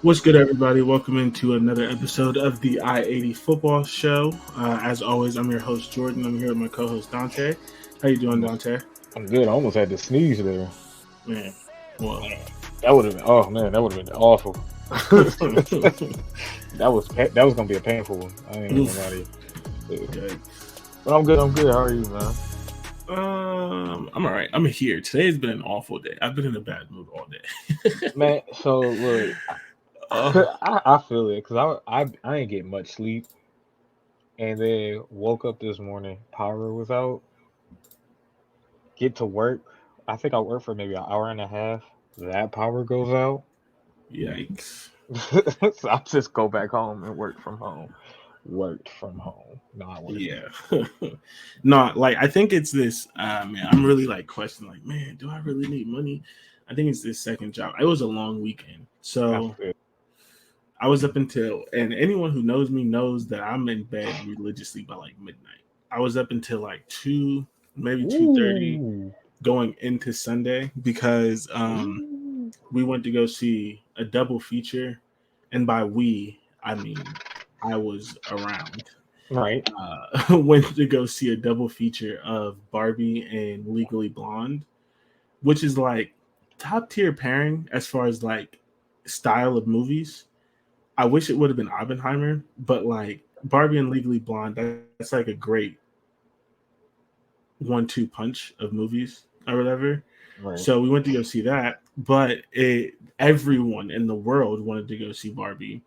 What's good, everybody? Welcome into another episode of the I-80 Football Show. As always, I'm your host, Jordan. I'm here with my co-host, Dante. How you doing, Dante? I'm good. I almost had to sneeze there. Man, well, Man, that would have been. Oh man, that would have been awful. that was gonna be a painful one. I ain't even gonna lie to you. okay. But I'm good. I'm good. How are you, man? I'm all right. I'm here. Today's been an awful day. I've been in a bad mood all day. Man, so look, Oh, I feel it because I ain't get much sleep, and then woke up this morning, power was out. Get to work. I think I worked for maybe an hour and a half. That power goes out. yikes. So I'll just go back home and work from home. Worked from home, not working. Yeah. No, like I think it's this man, I'm really like questioning, like, man, do I really need money? I think it's this second job. It was a long weekend. I So feel I was up until, and anyone who knows me knows that I'm in bed religiously by like midnight. I was up until like 2, maybe 2:30 Ooh. going into Sunday because Ooh. we went to go see a double feature, and by we I mean I was around. Right. Went to go see a double feature of Barbie and Legally Blonde, which is like top tier pairing as far as like style of movies. I wish it would have been Oppenheimer, but like Barbie and Legally Blonde, that's like a great 1-2 punch of movies or whatever. Right. So we went to go see that, but everyone in the world wanted to go see Barbie.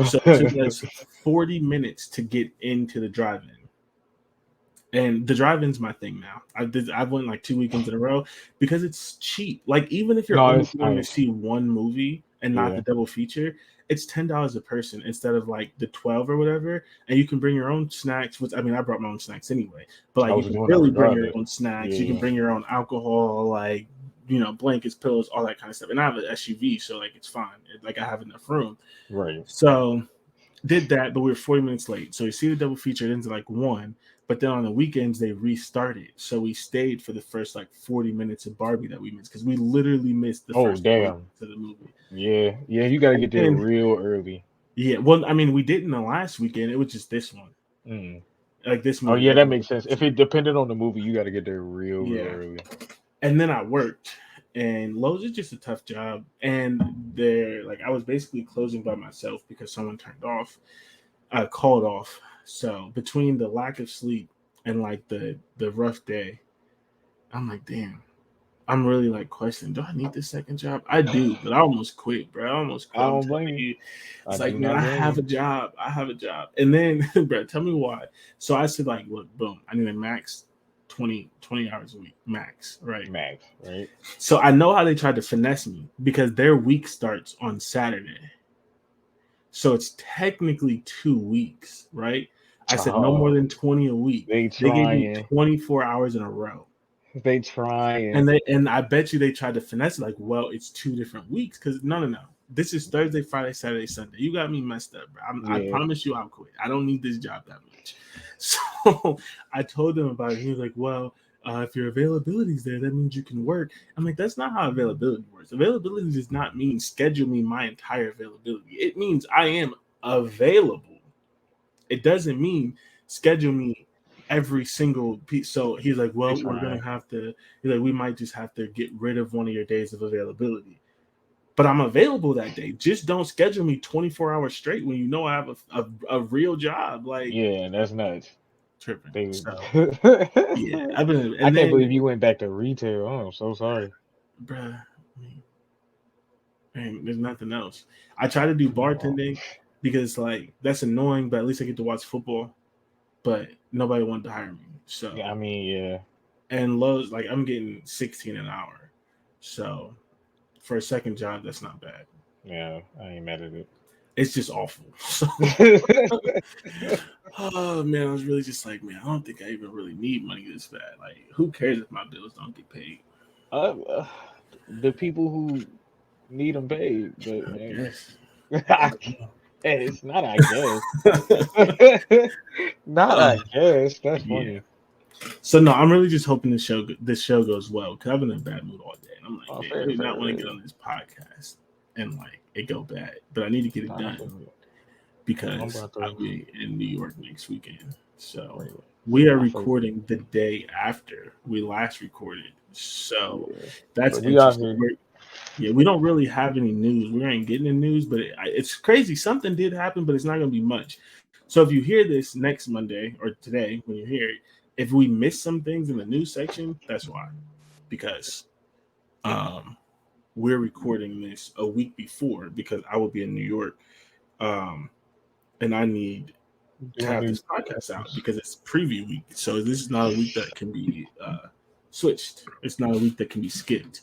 So it took us 40 minutes to get into the drive-in. And the drive-in's my thing now. I've went like 2 weekends in a row because it's cheap. Like even if you're No, only it's going to nice. see one movie and not Yeah. the double feature, it's $10 a person instead of like the 12 or whatever. And you can bring your own snacks. Which I mean, I brought my own snacks anyway. But I like you was can doing that really bring your regardless. own snacks. You can Yeah. bring your own alcohol, like blankets, pillows, all that kind of stuff. And I have an SUV, so like it's fine. Like I have enough room. Right. So did that, but we were 40 minutes late. So we see the double feature, it ends at like 1. But then on the weekends, they restarted. So we stayed for the first like 40 minutes of Barbie that we missed because we literally missed the Oh first 40 damn. minutes of the movie. Yeah. Yeah. You gotta And get there then, real early. yeah, well, I mean, we didn't the last weekend. It was just this one. Mm. Like this Oh movie yeah, that that we makes went to sense. go If see. it depended on the movie, you gotta get there real Yeah. early. And then I worked. And Lowe's is just a tough job. And they're like, I was basically closing by myself because someone called off. So between the lack of sleep and like the rough day, I'm like, damn. I'm really like questioning, do I need this second job? I do, but I almost quit, bro. I almost I quit. I'm don't telling blame you. you. I It's like, do man, not I blame have you. a job. I have a job. And then, bro, tell me why. So I said, like, look, boom, I need a max 20 hours a week, max, right? Max, right? So I know how they tried to finesse me because their week starts on Saturday. So it's technically 2 weeks, right? I said no more Oh, than 20 a week. they They gave me trying. 24 hours in a row. They trying. And I bet you they tried to finesse it like, well, it's 2 different weeks because no. This is Thursday, Friday, Saturday, Sunday. You got me messed up, bro. I Yeah. promise you I'll quit. I don't need this job that much. So I told him about it. He was like, well, if your availability is there, that means you can work. I'm like, that's not how availability works. Availability does not mean schedule me my entire availability. It means I am available. It doesn't mean schedule me every single piece. So he's like, They well, we're gonna trying. have to. He's like, we might just have to get rid of one of your days of availability. But I'm available that day. Just don't schedule me 24 hours straight when you know I have a real job. Like Yeah, that's nuts. tripping. They. So yeah, I've been. I And can't then, believe you went back to retail. Oh, I'm so sorry. bruh, I mean, man, there's nothing else. I try to do No. bartending because like that's annoying, but at least I get to watch football. But nobody wanted to hire me. Yeah, So I mean, yeah. and Lowe's, like I'm getting 16 an hour. So for a second job, that's not bad. Yeah, I ain't mad at It's just awful. So it. oh man, I was really just like, man, I don't think I even really need money this bad. Like, who cares if my bills don't get paid? uh, the people who need them paid, but I hey, guess. I I don't know. it's not. I guess. Not. uh, I guess. That's yeah. funny. So no, I'm really just hoping this show goes well because I've been in a bad mood all day, and I'm like, Oh, man, I fair, do not want to fair. get on this podcast and like it go bad. But I need to get it done I'm because about I'll to be in New York next weekend. So wait. we are I forget. recording the day after we last recorded. So Yeah. that's But we out interesting. here. Yeah, we don't really have any news. We ain't getting the news, but it's crazy. Something did happen, but it's not going to be much. So if you hear this next Monday or today when you hear it, if we miss some things in the news section, that's why. Because um, we're recording this a week before because I will be in New York, um, and I need to Doing have new this podcast out because it's preview week. So this is not a week that can be switched. It's not a week that can be skipped.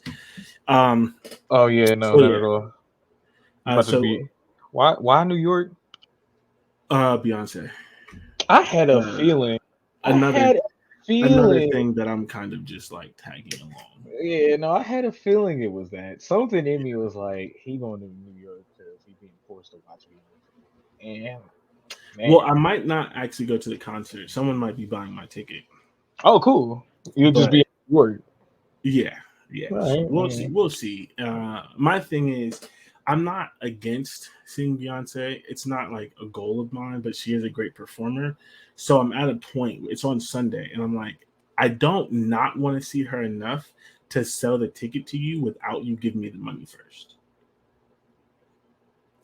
Um, Oh yeah, no, so not yeah. at all. You about to So be why New York? Beyonce. I had a Uh, feeling. I another had a another feeling. thing that I'm kind of just like tagging along. Yeah, no, I had a feeling it was that. Something in me was like, he going to New York because he being forced to watch Beyonce. And Well, man, I might not actually go to the concert. Someone might be buying my ticket. oh cool. You'll just be But in New York. yeah, yeah. All So right, we'll see. We'll see. My thing is, I'm not against seeing Beyonce. It's not like a goal of mine, but she is a great performer. So I'm at a point. It's on Sunday, and I'm like, I don't not want to see her enough to sell the ticket to you without you giving me the money first.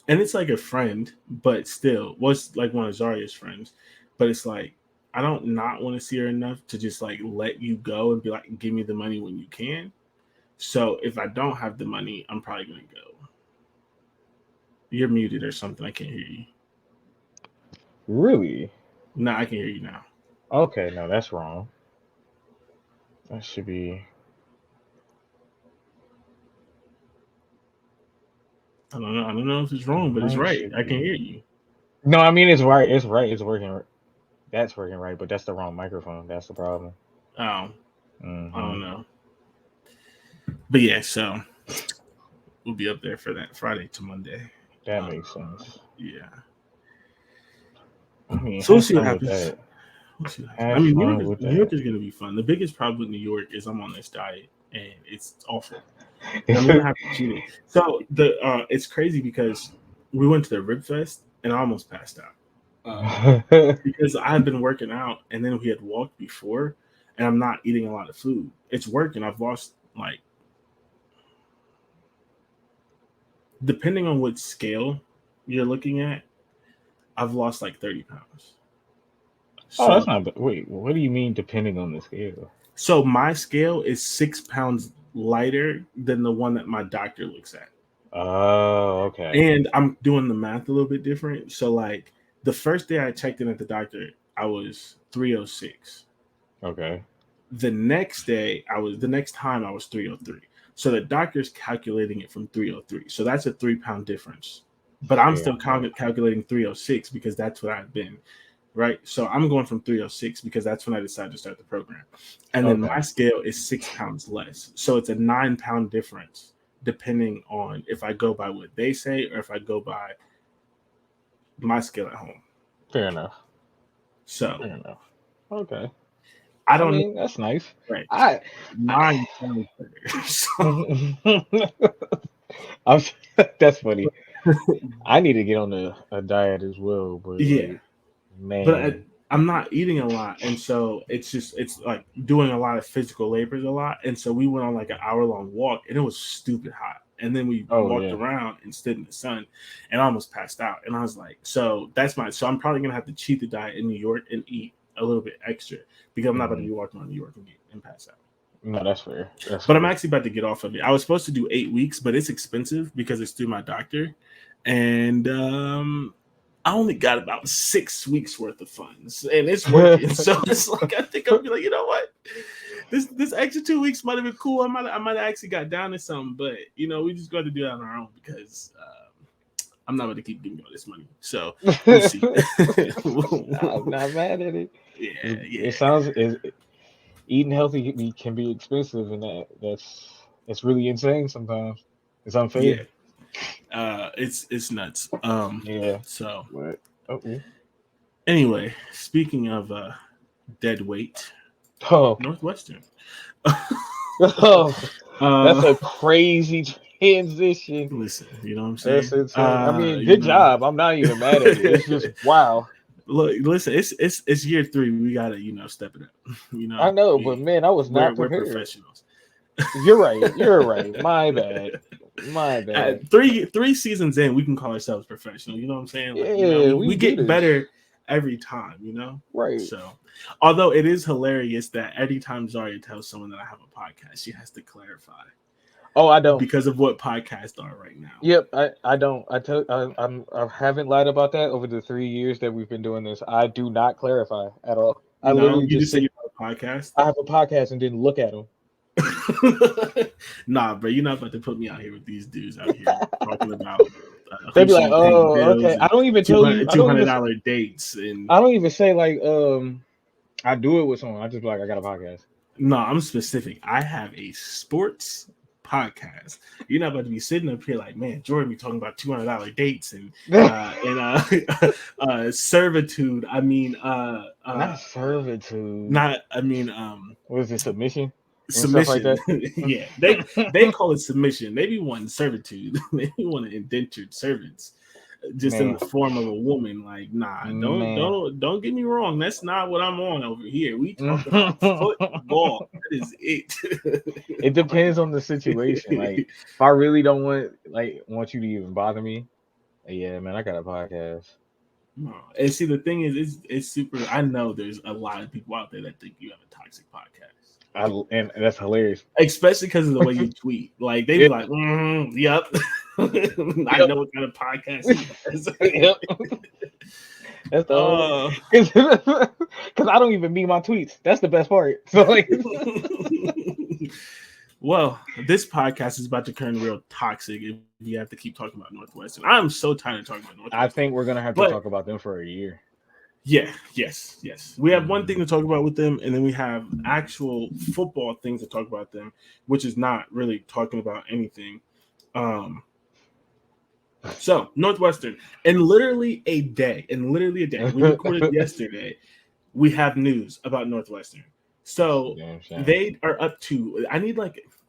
And it's like a friend, but still, was like one of Zaria's friends. But it's like I don't not want to see her enough to just like let you go and be like, give me the money when you can. So if I don't have the money, I'm probably gonna go. You're muted or something. I can't hear you. really? No, I can hear you now. Okay, no, that's wrong. That should be. I don't know. I don't know if it's wrong, but it's Mine right. should I can be. hear you. No, I mean it's right. It's right. It's working. That's working right, but that's the wrong microphone. That's the problem. Oh, I Hmm. don't know. But yeah, so we'll be up there for that Friday to Monday. That Uh, makes sense. yeah. I mean, So we'll have see what fun with happens. that. We'll see what happens. I Have mean, fun with New York that. is going to be fun. The biggest problem with New York is I'm on this diet and it's awful, and I'm going to have to cheat it. So it's crazy because we went to the Rib Fest and I almost passed out because I've been working out and then we had walked before, and I'm not eating a lot of food. It's working. I've lost like, depending on what scale you're looking at, I've lost like 30 pounds. Oh, that's So not. Wait, what do you mean? Depending on the scale? So my scale is 6 pounds lighter than the one that my doctor looks at. Oh, okay, And I'm doing the math a little bit different. So like the first day I checked in at the doctor, I was 306. okay. The next time I was 303. So the doctor's calculating it from 303. So that's a 3 pound difference. But I'm Fair still enough. calculating 306 because that's what I've been. Right. So I'm going from 306 because that's when I decided to start the program. And then my Okay, scale is 6 pounds less. So it's a 9 pound difference depending on if I go by what they say or if I go by my scale at home. fair enough. So Fair enough. Okay. I I don't know. mean, that's nice. Right. I, I Mine sounds better. I'm, that's funny. I need to get on a diet as well, but Yeah. like, But man, I'm not eating a lot, and so it's like doing a lot of physical labors a lot. And so we went on like an hour-long walk, and it was stupid hot. And then we oh walked yeah. around and stood in the sun, and I almost passed out. And I was like, so I'm probably gonna have to cheat the diet in New York and eat a little bit extra because I'm not about to Hmm. be walking around New York and pass out. No, that's fair. That's But I'm fair. actually about to get off of it. I was supposed to do 8 weeks, but it's expensive because it's through my doctor, and I only got about 6 weeks worth of funds, and it's working. So it's like I think I'll be like, you know what, this extra 2 weeks might have been cool. I might have actually got down to something, but we just got to do it on our own because I'm not going to keep giving you all this money. So we'll see. I'm not mad at it. Yeah, It yeah, sounds eating healthy can be expensive, and that's really insane sometimes. It's yeah. unfair. It's nuts. Yeah. So But oh, anyway, speaking of dead weight, oh, Northwestern. oh, that's uh, a crazy. transition. Listen, you know what I'm That's saying? insane. I mean, You good know. job. I'm not even mad at it. It's just wow. Look, listen, it's year 3. We gotta, step it up. I know, but man, I was not We're prepared. professionals. You're right. You're right. My bad. My bad. At three seasons in, we can call ourselves professional. You know what I'm saying? Like, Yeah, we we do get this. better every time, Right. So, although it is hilarious that every time Zarya tells someone that I have a podcast, she has to clarify Oh, I don't. because of what podcasts are right now. Yep, I don't. I haven't lied about that over the 3 years that we've been doing this. I do not clarify at all. I No, literally you just just say sit. you have a podcast. I have a podcast and didn't look at them. Nah, bro, you're not about to put me out here with these dudes out here talking about They'd who be like, should be paying "Oh, bills okay." I and don't even tell you. $200 dates and I don't even say like I do it with someone. I just be like, I got a podcast. no, I'm specific. I have a sports podcast. You're not about to be sitting up here like, man, Jordan be talking about $200 dates and servitude. I mean, Not servitude. not. I mean, What is it? Submission and stuff like submission. that. Yeah, they call it submission. Maybe one servitude. Maybe one indentured servants. Just in Man, the form of a woman, like nah, man. don't get me wrong. That's not what I'm on over here. We talk about football. That is it. It depends on the situation. Like, if I really don't want you to even bother me, yeah, man, I got a podcast. No. And see, the thing is, it's super. I know there's a lot of people out there that think you have a toxic podcast. And that's hilarious. Especially because of the way you tweet. Like they be like, yep. I know what kind of podcast he has. Yep. That's the whole because I don't even mean my tweets. That's the best part. So like well, this podcast is about to turn real toxic if you have to keep talking about Northwestern. I'm so tired of talking about Northwestern. I think we're gonna have to talk about them for a year. Yeah, yes. We have one thing to talk about with them, and then we have actual football things to talk about them, which is not really talking about anything. So Northwestern, in literally a day, we recorded yesterday, we have news about Northwestern. So they are up to,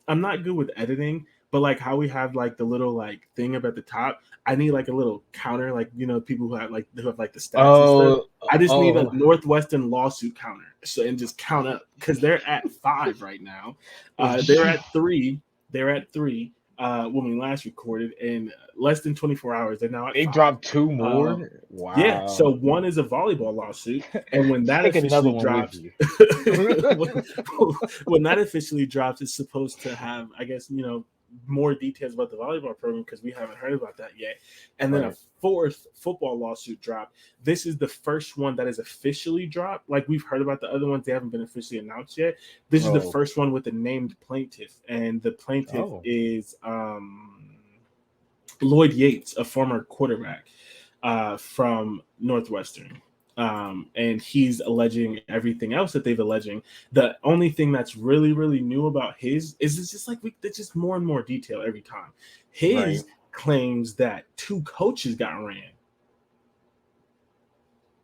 I'm not good with editing, but like how we have like the little like thing up at the top, I need like a little counter, like people who have like the stats and stuff. I just need a Northwestern lawsuit counter, so and just count up because they're at 5 right now. They're at 3. When we last recorded, in less than 24 hours, they're now at 5. Dropped 2 more. Wow. Yeah, so one is a volleyball lawsuit, and when that officially drops, when that officially drops, it's supposed to have, I guess, more details about the volleyball program because we haven't heard about that yet. And then a 4th football lawsuit dropped. This is the first one that is officially dropped. Like we've heard about the other ones, they haven't been officially announced yet. This is the first one with a named plaintiff, and the plaintiff is Lloyd Yates, a former quarterback from Northwestern. And he's alleging everything else that they've alleging. The only thing that's really, really new about his is it's just like it's just more and more detail every time. His claims that 2 coaches got ran.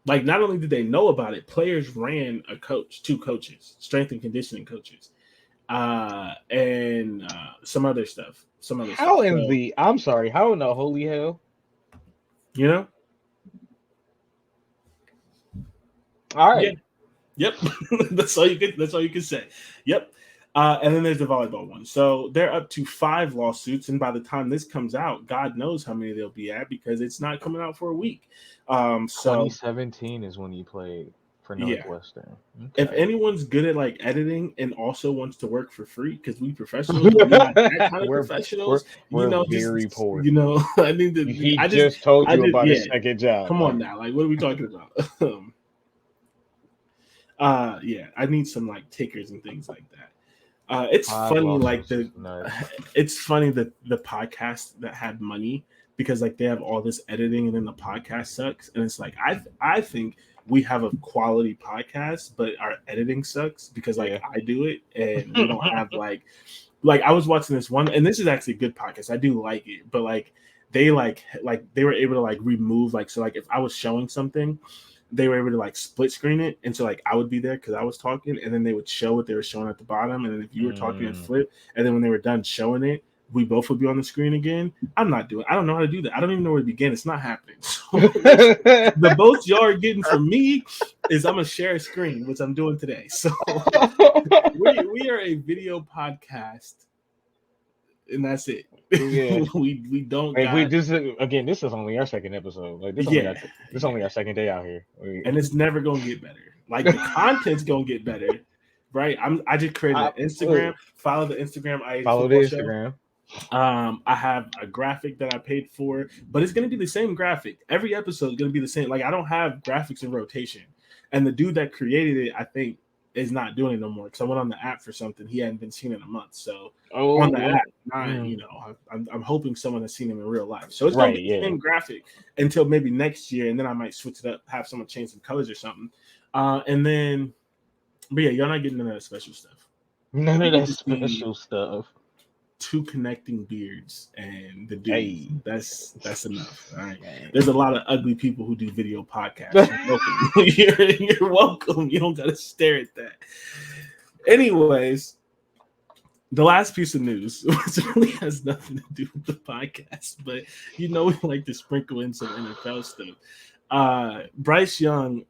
Like not only did they know about it, players ran 2 coaches, strength and conditioning coaches, and some other stuff. How in the holy hell? All right. Yeah. Yep. That's all you can say. Yep. And then there's the volleyball one. So they're up to 5 lawsuits, and by the time this comes out, God knows how many they'll be at because it's not coming out for a week. So 2017 is when you played for Northwestern. Yeah. Okay. If anyone's good at like editing and also wants to work for free, because we professionals, we're not that kind of professionals. We're very poor. I need to. He just told you about his second job. Come on now, like what are we talking about? Yeah, I need some like tickers and things like that. It's funny, like it's funny that the podcast that had money because like they have all this editing and then the podcast sucks, and it's like I think we have a quality podcast, but our editing sucks because like I do it and we don't have like I was watching this one, and this is actually a good podcast. I do like it, but like they they were able to like remove so like if I was showing something, they were able to like split screen it, and so like I would be there because I was talking, and then they would show what they were showing at the bottom, and then if you were talking and flip, and then when they were done showing it, we both will be on the screen again. I don't know how to do that. I don't even know where to begin. It's not happening. So the most y'all are getting from me is I'm gonna share a screen, which I'm doing today. So we are a video podcast, and that's it. Yeah. we don't Like got this is only our second episode. Like this only our second day out here. And it's never gonna get better. Like the content's gonna get better, right? I just created an Instagram. Follow the Instagram I-80 Follow the football Instagram. show. I have a graphic that I paid for, but it's gonna be the same graphic. Every episode is gonna be the same. Like I don't have graphics in rotation, and the dude that created it, I think, is not doing it no more because I went on the app for something he hadn't been seen in a month. So on the app, I'm hoping someone has seen him in real life. So it's gonna be the same graphic until maybe next year, and then I might switch it up, have someone change some colors or something. And then, but yeah, you're not getting none of that special stuff. None of that special stuff. Two connecting beards and the dude. Hey. That's enough. All right. There's a lot of ugly people who do video podcasts. You're welcome. You don't gotta stare at that. Anyways, the last piece of news, which really has nothing to do with the podcast, but we like to sprinkle in some NFL stuff. Bryce Young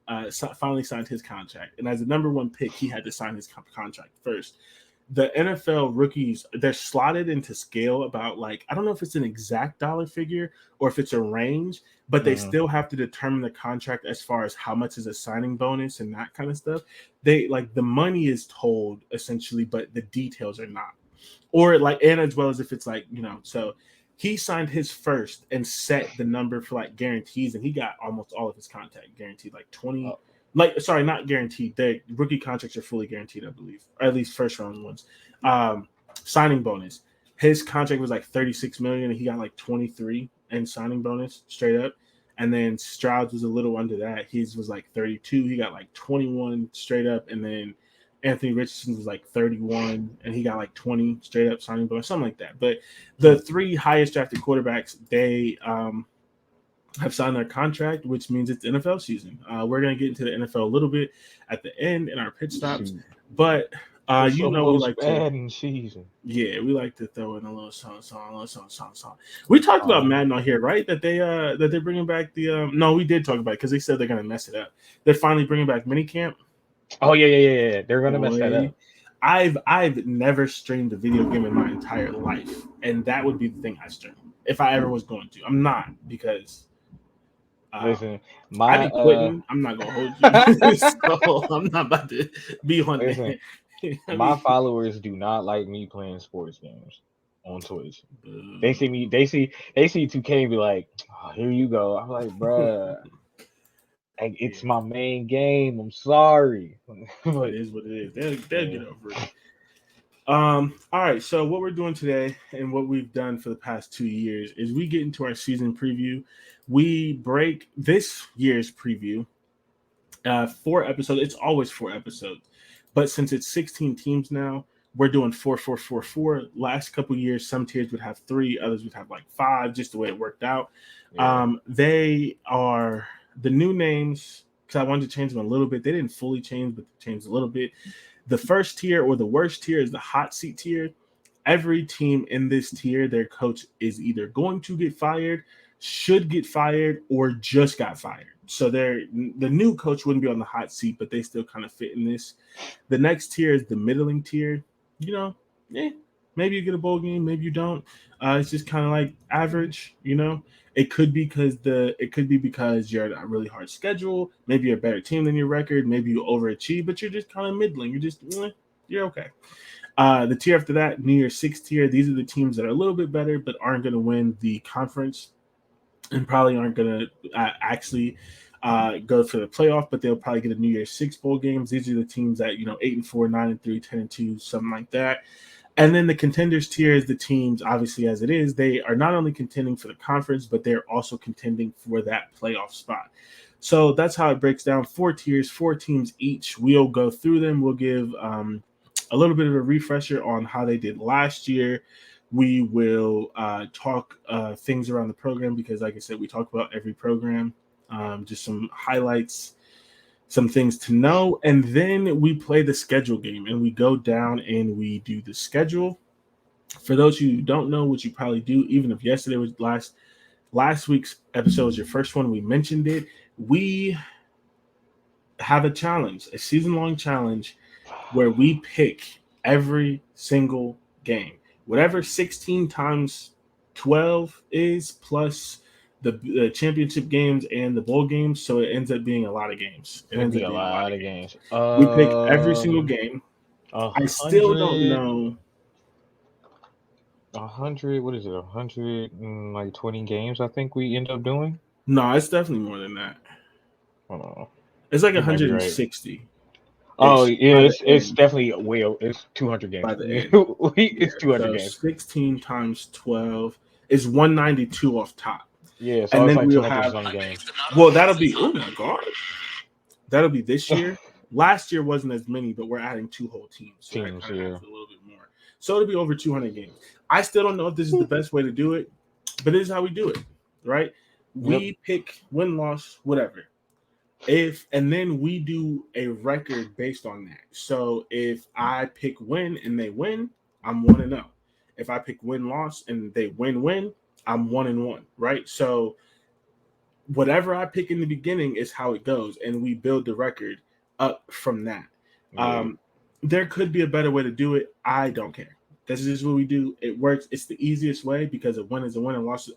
finally signed his contract, and as the number one pick, he had to sign his contract first. The NFL rookies, they're slotted into scale about I don't know if it's an exact dollar figure or if it's a range, but they still have to determine the contract as far as how much is a signing bonus and that kind of stuff. They the money is told essentially, but the details are not. Or and as well as if it's so he signed his first and set the number for guarantees, and he got almost all of his contract guaranteed, 20. Sorry, not guaranteed. The rookie contracts are fully guaranteed, I believe, or at least first round ones. Signing bonus. His contract was 36 million, and he got 23 in signing bonus straight up. And then Stroud's was a little under that. His was 32. He got 21 straight up, and then Anthony Richardson was 31, and he got 20 straight up signing bonus, something like that. But the three highest drafted quarterbacks, they have signed their contract, which means it's NFL season. We're going to get into the NFL a little bit at the end in our pit stops, but we like to season. Yeah, we like to throw in a little song. We talked about Madden on here, right? That they're bringing back the no, we did talk about it because they said they're going to mess it up. They're finally bringing back minicamp. Oh yeah. They're going to mess that up. I've never streamed a video game in my entire life, and that would be the thing I stream if I ever was going to. I'm not because. Listen, I be quitting. I'm not gonna hold you. So I'm not about to be on that. My followers do not like me playing sports games on Twitch. They see me. They see 2K and be like, "Oh, here you go." I'm like, "Bruh, it's my main game. I'm sorry." But it is what it is. They'll get over it. All right. So what we're doing today and what we've done for the past 2 years is we get into our season preview. We break this year's preview. 4 episodes. It's always 4 episodes, but since it's 16 teams now, we're doing 4, 4, 4, 4. Last couple years, some tiers would have 3, others would have 5, just the way it worked out. Yeah. They are the new names because I wanted to change them a little bit. They didn't fully change, but they changed a little bit. The first tier or the worst tier is the hot seat tier. Every team in this tier, their coach is either going to get fired, should get fired, or just got fired. So the new coach wouldn't be on the hot seat, but they still kind of fit in this. The next tier is the middling tier. Maybe you get a bowl game, maybe you don't. It's just kind of average, It could be because you're a really hard schedule. Maybe you're a better team than your record. Maybe you overachieve, but you're just kind of middling. You're okay. The tier after that, New Year's 6 tier, these are the teams that are a little bit better, but aren't going to win the conference and probably aren't going to actually go for the playoff, but they'll probably get a New Year's 6 bowl games. These are the teams that, 8-4, 9-3, 10-2, something like that. And then the contenders tier is the teams, obviously, as it is, they are not only contending for the conference, but they're also contending for that playoff spot. So that's how it breaks down. 4 tiers, 4 teams each. We'll go through them. We'll give a little bit of a refresher on how they did last year. We will talk things around the program because, like I said, we talk about every program, just some highlights, some things to know, and then we play the schedule game and we go down and we do the schedule. For those who don't know, which you probably do, even if yesterday was last week's episode was your first one, we mentioned it. We have a challenge, a season-long challenge, where we pick every single game, whatever 16 times 12 is, plus the championship games and the bowl games. So it ends up being a lot of games. It It'd ends be up a being a lot lot of of games. games. We pick every single game. A I still don't hundred, know. 100. What is it? 120 games. I think we end up doing. No, it's definitely more than that. Hold on. It's like You might be right. 160 Oh ish yeah, by the it's end. definitely it's 200 games. By the end. Yeah. It's 200 So games. 16 times 12 is 192 off top. Yeah, so And it's then like we'll have, 220 games. well, that'll be, oh my God. That'll be this year. Last year wasn't as many, but we're adding 2 whole teams. So that kind of adds a little bit more. So it'll be over 200 games. I still don't know if this is the best way to do it, but this is how we do it, right? We pick win-loss, whatever. And then we do a record based on that. So if I pick win and they win, I'm 1-0. If I pick win-loss and they win, I'm 1-1, right? So whatever I pick in the beginning is how it goes, and we build the record up from that. There could be a better way to do it. I don't care. This is just what we do. It works. It's the easiest way because a win is a win and loss.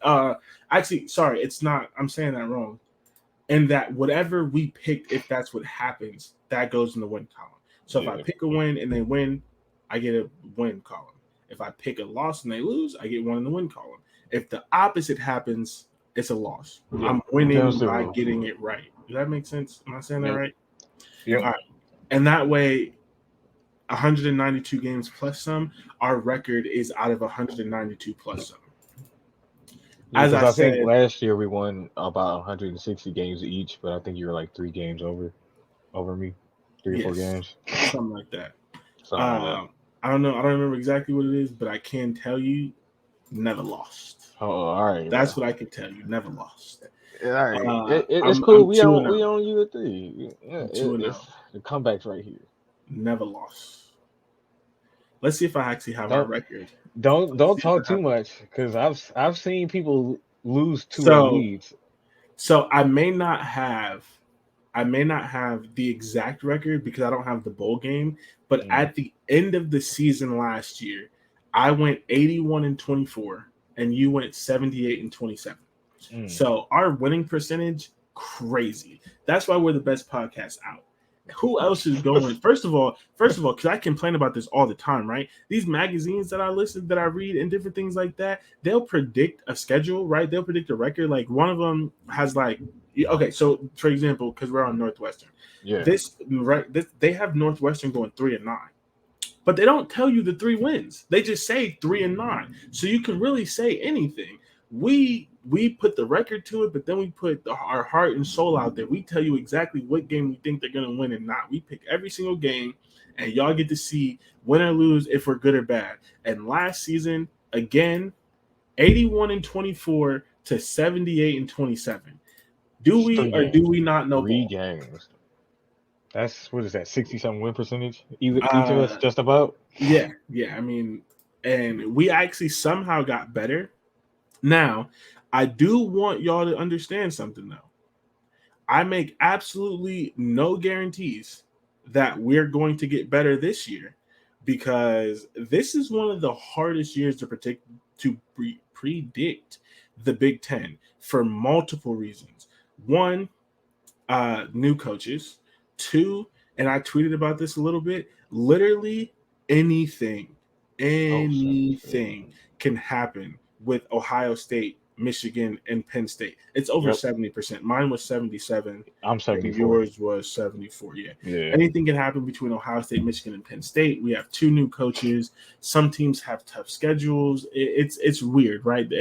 Actually, sorry, it's not. I'm saying that wrong. And that whatever we picked, if that's what happens, that goes in the win column. So if I pick a win and they win, I get a win column. If I pick a loss and they lose, I get one in the win column. If the opposite happens, it's a loss. I'm winning by getting it right. Does that make sense? Am I saying that right? Yeah. All right. And that way, 192 games plus some, our record is out of 192 plus some. As I think last year we won about 160 games each, but I think you were like 3 games over me, 3 or 4 games, something like that. I don't know. I don't remember exactly what it is, but I can tell you, never lost. Oh, all right. That's what I can tell you. Never lost. All right. It's cool. We on you at 3. Yeah, the comeback's right here. Never lost. Let's see if I actually have our record. Don't talk too much because I've seen people lose 2 leads. So I may not have the exact record because I don't have the bowl game. But at the end of the season last year, I went 81-24, and you went 78-27. So our winning percentage, crazy. That's why we're the best podcast out. Who else is going? First of all, because I complain about this all the time, right? These magazines that I read and different things like that, they'll predict a schedule, right? They'll predict a record. Like one of them has okay, so for example, because we're on Northwestern, they have Northwestern going 3-9, but they don't tell you the 3 wins. They just say 3-9, so you can really say anything. We put the record to it, but then we put our heart and soul out there. We tell you exactly what game we think they're going to win and not. We pick every single game, and y'all get to see win or lose if we're good or bad. And last season, again, 81-24 to 78-27. Do we or do we not know? 3 games. That's, what is that, 60-something win percentage? Each of us, just about? Yeah. I mean, and we actually somehow got better. Now, I do want y'all to understand something, though. I make absolutely no guarantees that we're going to get better this year because this is one of the hardest years to predict the Big Ten for multiple reasons. 1, new coaches. 2, and I tweeted about this a little bit, literally anything can happen with Ohio State, Michigan, and Penn State. It's over 70%. Mine was 77. I'm 74. Yours was 74. Yeah. Anything can happen between Ohio State, Michigan, and Penn State. We have 2 new coaches. Some teams have tough schedules. It's weird, right?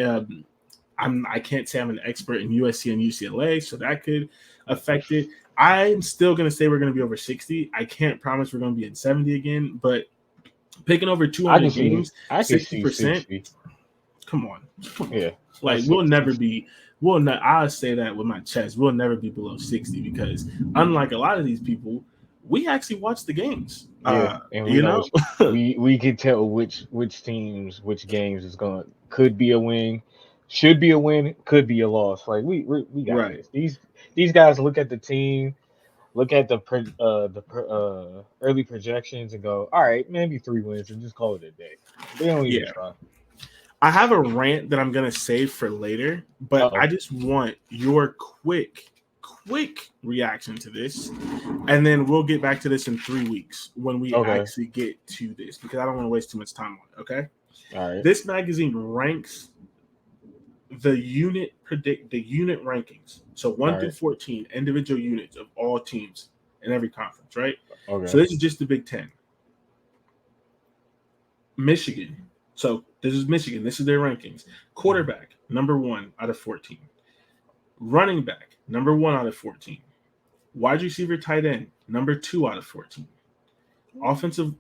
I can't say I'm an expert in USC and UCLA, so that could affect it. I'm still going to say we're going to be over 60. I can't promise we're going to be in 70 again, but picking over 200 games, 60%. Come on. Yeah. Like I'll say that with my chest. We'll never be below 60 because unlike a lot of these people, we actually watch the games. Yeah, and we You know know, which we can tell which teams, which games is could be a win, should be a win, could be a loss. Like we got right? this. These guys look at the team, look at early projections, and go, all right, maybe 3 wins, and just call it a day. They don't even Yeah. try. I have a rant that I'm gonna save for later, but Uh-oh. I just want your quick reaction to this, and then we'll get back to this in 3 weeks when we Okay. actually get to this, because I don't want to waste too much time on it. Okay, All right. this magazine ranks the unit rankings, so 1 All through right. 14 individual units of all teams in every conference, right? So Okay. this is just the Big Ten. Michigan. So this is Michigan. This is their rankings. Quarterback, number 1 out of 14. Running back, number 1 out of 14. Wide receiver, tight end, number 2 out of 14. Offensive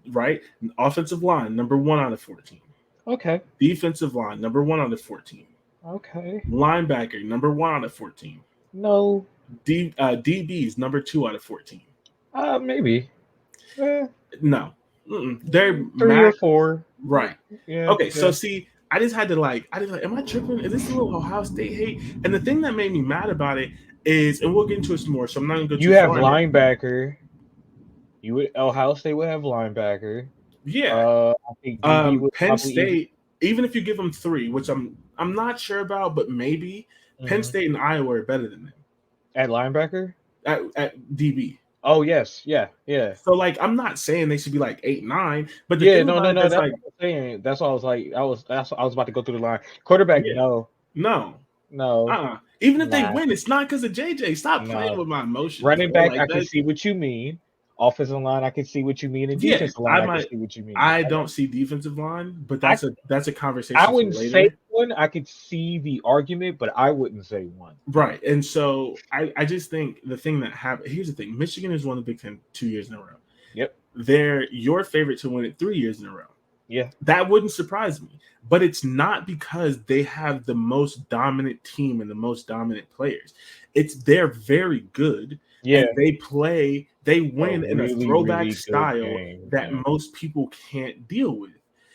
line, number 1 out of 14. Okay. Defensive line, number 1 out of 14. Okay. Linebacker, number 1 out of 14. No. DBs, number 2 out of 14. Maybe. No. They're 3 or 4. Right. Yeah. Okay, Yeah. so see, I just had to am I tripping? Is this a little Ohio State hate? And the thing that made me mad about it is, and we'll get into it some more, so I'm not going to go You too have far in it. linebacker. Ohio State would have linebacker. Yeah. I think DB would Penn probably State, even if you give them 3, which I'm not sure about, but maybe Penn State and Iowa are better than them at linebacker. At DB. Oh yes, yeah. So I'm not saying they should be 8, 9, but the Yeah, thing no. about it That's that's what I'm saying. That's what I was like. I was about to go through the line. Quarterback, yeah. no. Even if they win, it's not because of JJ. Stop playing with my emotions. Running bro. back, I can see what you mean. Offensive line, I can see what you mean. And defensive line, I can see what you mean. I don't see defensive line, but that's a conversation. I wouldn't for later. say one. I could see the argument, but I wouldn't say one. Right, and so I just think the thing that happened. Here's the thing: Michigan has won the Big Ten 2 years in a row. Yep, they're your favorite to win it 3 years in a row. Yeah, that wouldn't surprise me. But it's not because they have the most dominant team and the most dominant players. They're very good. Yeah, and they win in a throwback really style that most people can't deal with.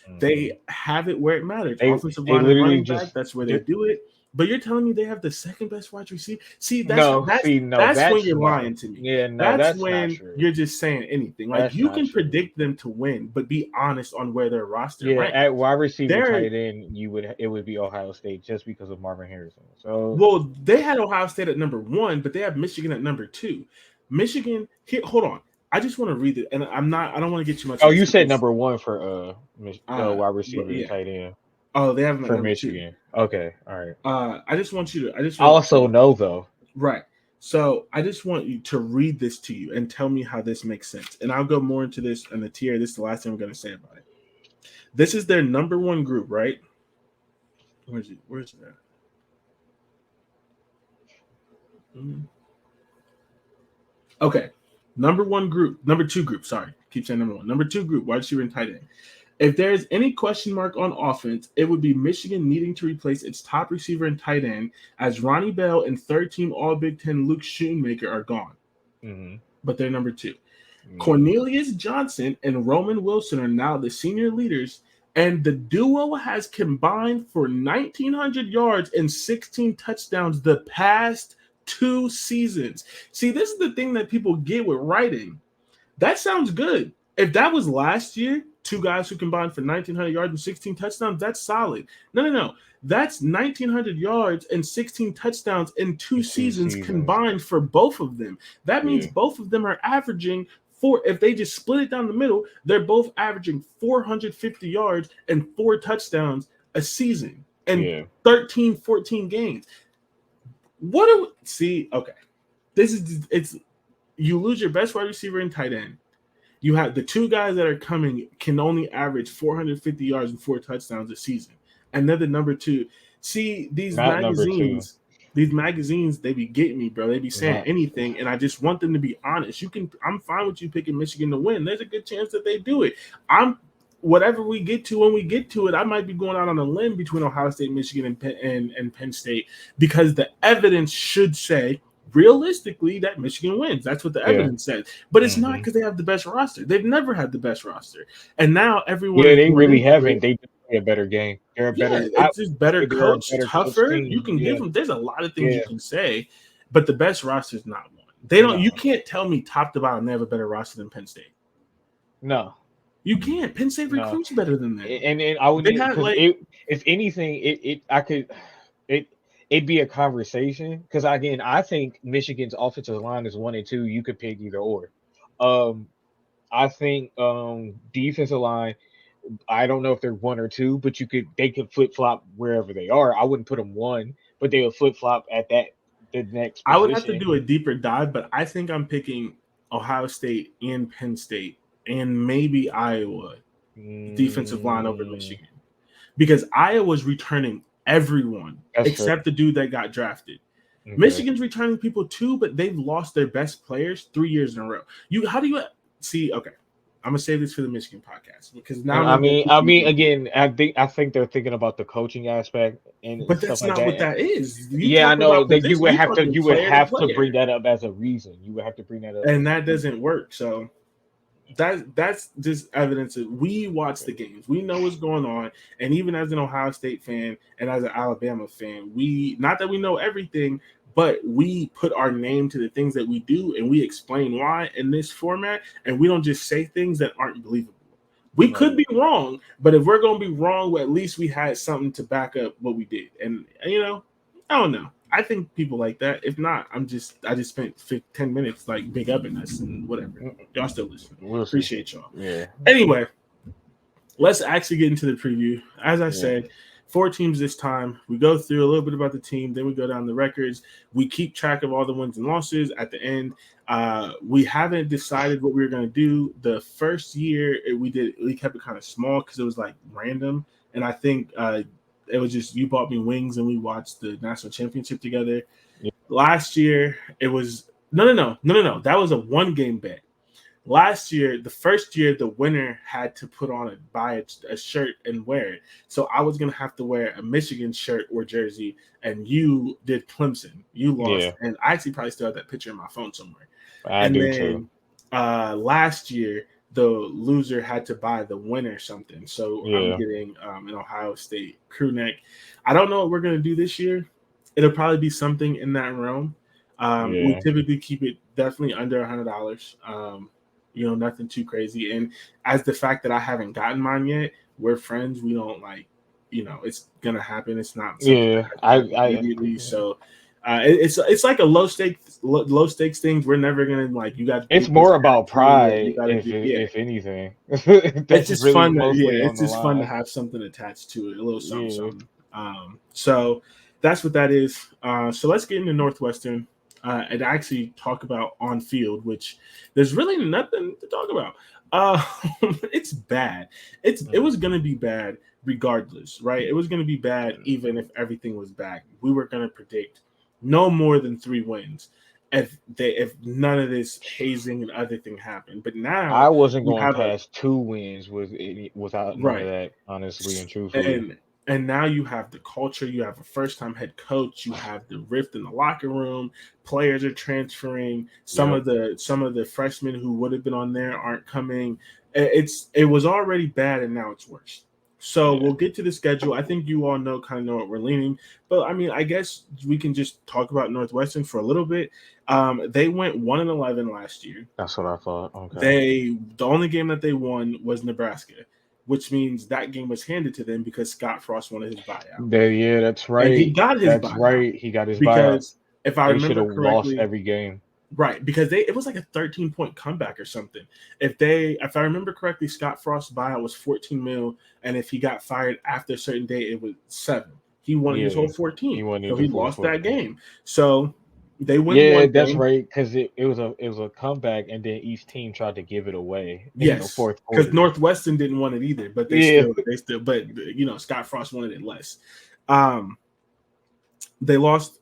Mm-hmm. They have it where it matters. Offensive line and running back, that's where they do it. But you're telling me they have the second best wide receiver? See, that's when you're lying to me. Yeah, no, that's when not true. You're just saying anything. You can predict them to win, but be honest on where their roster. Yeah, ranks. At wide receiver, tight end, it would be Ohio State just because of Marvin Harrison. So they had Ohio State at number 1, but they have Michigan at number 2. Michigan. Here, hold on. I just want to read it, and I don't want to get too much. Oh, you said number 1 for wide receiver, tight end. Oh, they have for Michigan. 2. Okay, all right. I just want you to. I also know though. Right. So I just want you to read this to you and tell me how this makes sense. And I'll go more into this in the tier. This is the last thing I'm going to say about it. This is their number 1 group, right? Where's it? Where's that? Okay. Number 2 group. Sorry. Keep saying number 1. Number 2 group, wide receiver and tight end. If there is any question mark on offense, it would be Michigan needing to replace its top receiver and tight end, as Ronnie Bell and third-team All-Big Ten Luke Schoonmaker are gone. Mm-hmm. But they're number 2. Mm-hmm. Cornelius Johnson and Roman Wilson are now the senior leaders, and the duo has combined for 1,900 yards and 16 touchdowns the past 2 seasons. See, this is the thing that people get with writing. That sounds good. If that was last year, 2 guys who combined for 1,900 yards and 16 touchdowns, that's solid. No. That's 1,900 yards and 16 touchdowns in 2 seasons combined for both of them. That means both of them are averaging if they just split it down the middle, they're both averaging 450 yards and 4 touchdowns a season and 13, 14 games. Okay. You lose your best wide receiver and tight end. You have the 2 guys that are coming can only average 450 yards and 4 touchdowns a season. And they're the number 2. See, these magazines, they be getting me, bro. They be saying anything, and I just want them to be honest. I'm fine with you picking Michigan to win. There's a good chance that they do it. Whatever we get to, when we get to it, I might be going out on a limb between Ohio State, Michigan, and Penn State, because the evidence should say realistically that Michigan wins. That's what the evidence says. But it's not Mhm. because they have the best roster. They've never had the best roster. And now everyone Yeah, is they going really into haven't. it. They play a better game. They're a Yeah, better. I it's just better they're a coach, better coach tougher. You team. can give Yeah, them. There's a lot of things you yeah. can say, but the best roster is not one. They don't. You No, can't tell me top to bottom they have a better roster than Penn State. no, You can't. Penn State no. recruits better than them. And I They wouldn't had because like if anything, I could it it'd be a conversation because again, I think Michigan's offensive line is 1 and 2. You could pick either or. Um, I think defensive line. I don't know if they're 1 or 2, but they could flip flop wherever they are. I wouldn't put them 1, but they would flip flop at the next I would have to position. do a deeper dive, but I think I'm picking Ohio State and Penn State and maybe Iowa defensive line over Mm, Michigan because Iowa's returning everyone that's fair. except the dude that got drafted. Okay. Michigan's returning people too, but they've lost their best players 3 years in a row. How do you see? Okay, I'm gonna save this for the Michigan podcast because now I'm I gonna go mean, too I deep mean, into it. again, I think they're thinking about the coaching aspect and But stuff that's like not what that. that is. You Yeah, I talk know about that position. You talking you would player to have to bring player, that up as a reason. You would have to bring that up and as a that reason. doesn't work. So that's just evidence that we watch the games. We know what's going on. And even as an Ohio State fan and as an Alabama fan, we not that we know everything, but we put our name to the things that we do and we explain why in this format. And we don't just say things that aren't believable. We could Right. be wrong, but if we're gonna be wrong, well, at least we had something to back up what we did. And I don't know. I think people like that. If not, I just spent 10 minutes like big upping us and whatever. Y'all still listening. We'll see. Appreciate y'all. Yeah. Anyway, let's actually get into the preview. As I Yeah. said, 4 teams this time. We go through a little bit about the team, then we go down the records. We keep track of all the wins and losses at the end. We haven't decided what we were going to do. The first year we kept it kind of small because it was like random. And I think it was just you bought me wings and we watched the national championship together. Yeah. Last year it was no. That was a 1-game bet. Last year, the first year, the winner had to buy a shirt and wear it. So I was gonna have to wear a Michigan shirt or jersey, and you did Clemson. You lost, Yeah. and I actually probably still have that picture in my phone somewhere. I And do too. then last year, the loser had to buy the winner something. So I'm Yeah. getting an Ohio State crew neck. I don't know what we're gonna do this year. It'll probably be something in that realm. We Yeah. typically keep it definitely under $100. Nothing too crazy. And as the fact that I haven't gotten mine yet, we're friends. We don't it's gonna happen. It's not something that Yeah. has to happen immediately. So it's like a low stakes things. We're never gonna like you got to It's get this more about tattoo or you pride got to do if anything. it's That's just really fun. mostly on It's the just fun to line. have something attached to it, a little something, Yeah. something. So that's what that is. So let's get into Northwestern and actually talk about on field, which there's really nothing to talk about. It's bad. It was going to be bad regardless, right? It was going to be bad even if everything was back. We were going to predict no more than 3 wins if none of this hazing and other thing happened. But now I wasn't you going have a past 2 wins without none of right. that, honestly and truthfully. And now you have the culture, you have a first-time head coach, you have the rift in the locker room, players are transferring, some Yep. of the freshmen who would have been on there aren't coming. It was already bad and now it's worse. So Yeah. we'll get to the schedule. I think you all kind of know what we're leaning, but I mean, I guess we can just talk about Northwestern for a little bit. They went 1-11 last year. That's what I thought. Okay. The only game that they won was Nebraska, which means that game was handed to them because Scott Frost wanted his buyout. Yeah, that's And he right. got his That's buyout right. He got his buyout. because if I They should remember have lost correctly, every game. right, because it was like a 13-point comeback or something. If I remember correctly, Scott Frost's buyout was 14 mil, and if he got fired after a certain date, it was 7. He wanted his whole Yeah. 14, He wanted so the he full lost that 14. game. So they win Yeah, one that's game. right. Because it was a comeback, and then each team tried to give it away in the Yes, fourth because quarter. Northwestern didn't want it either, but Yeah. but Scott Frost wanted it less. Um, they lost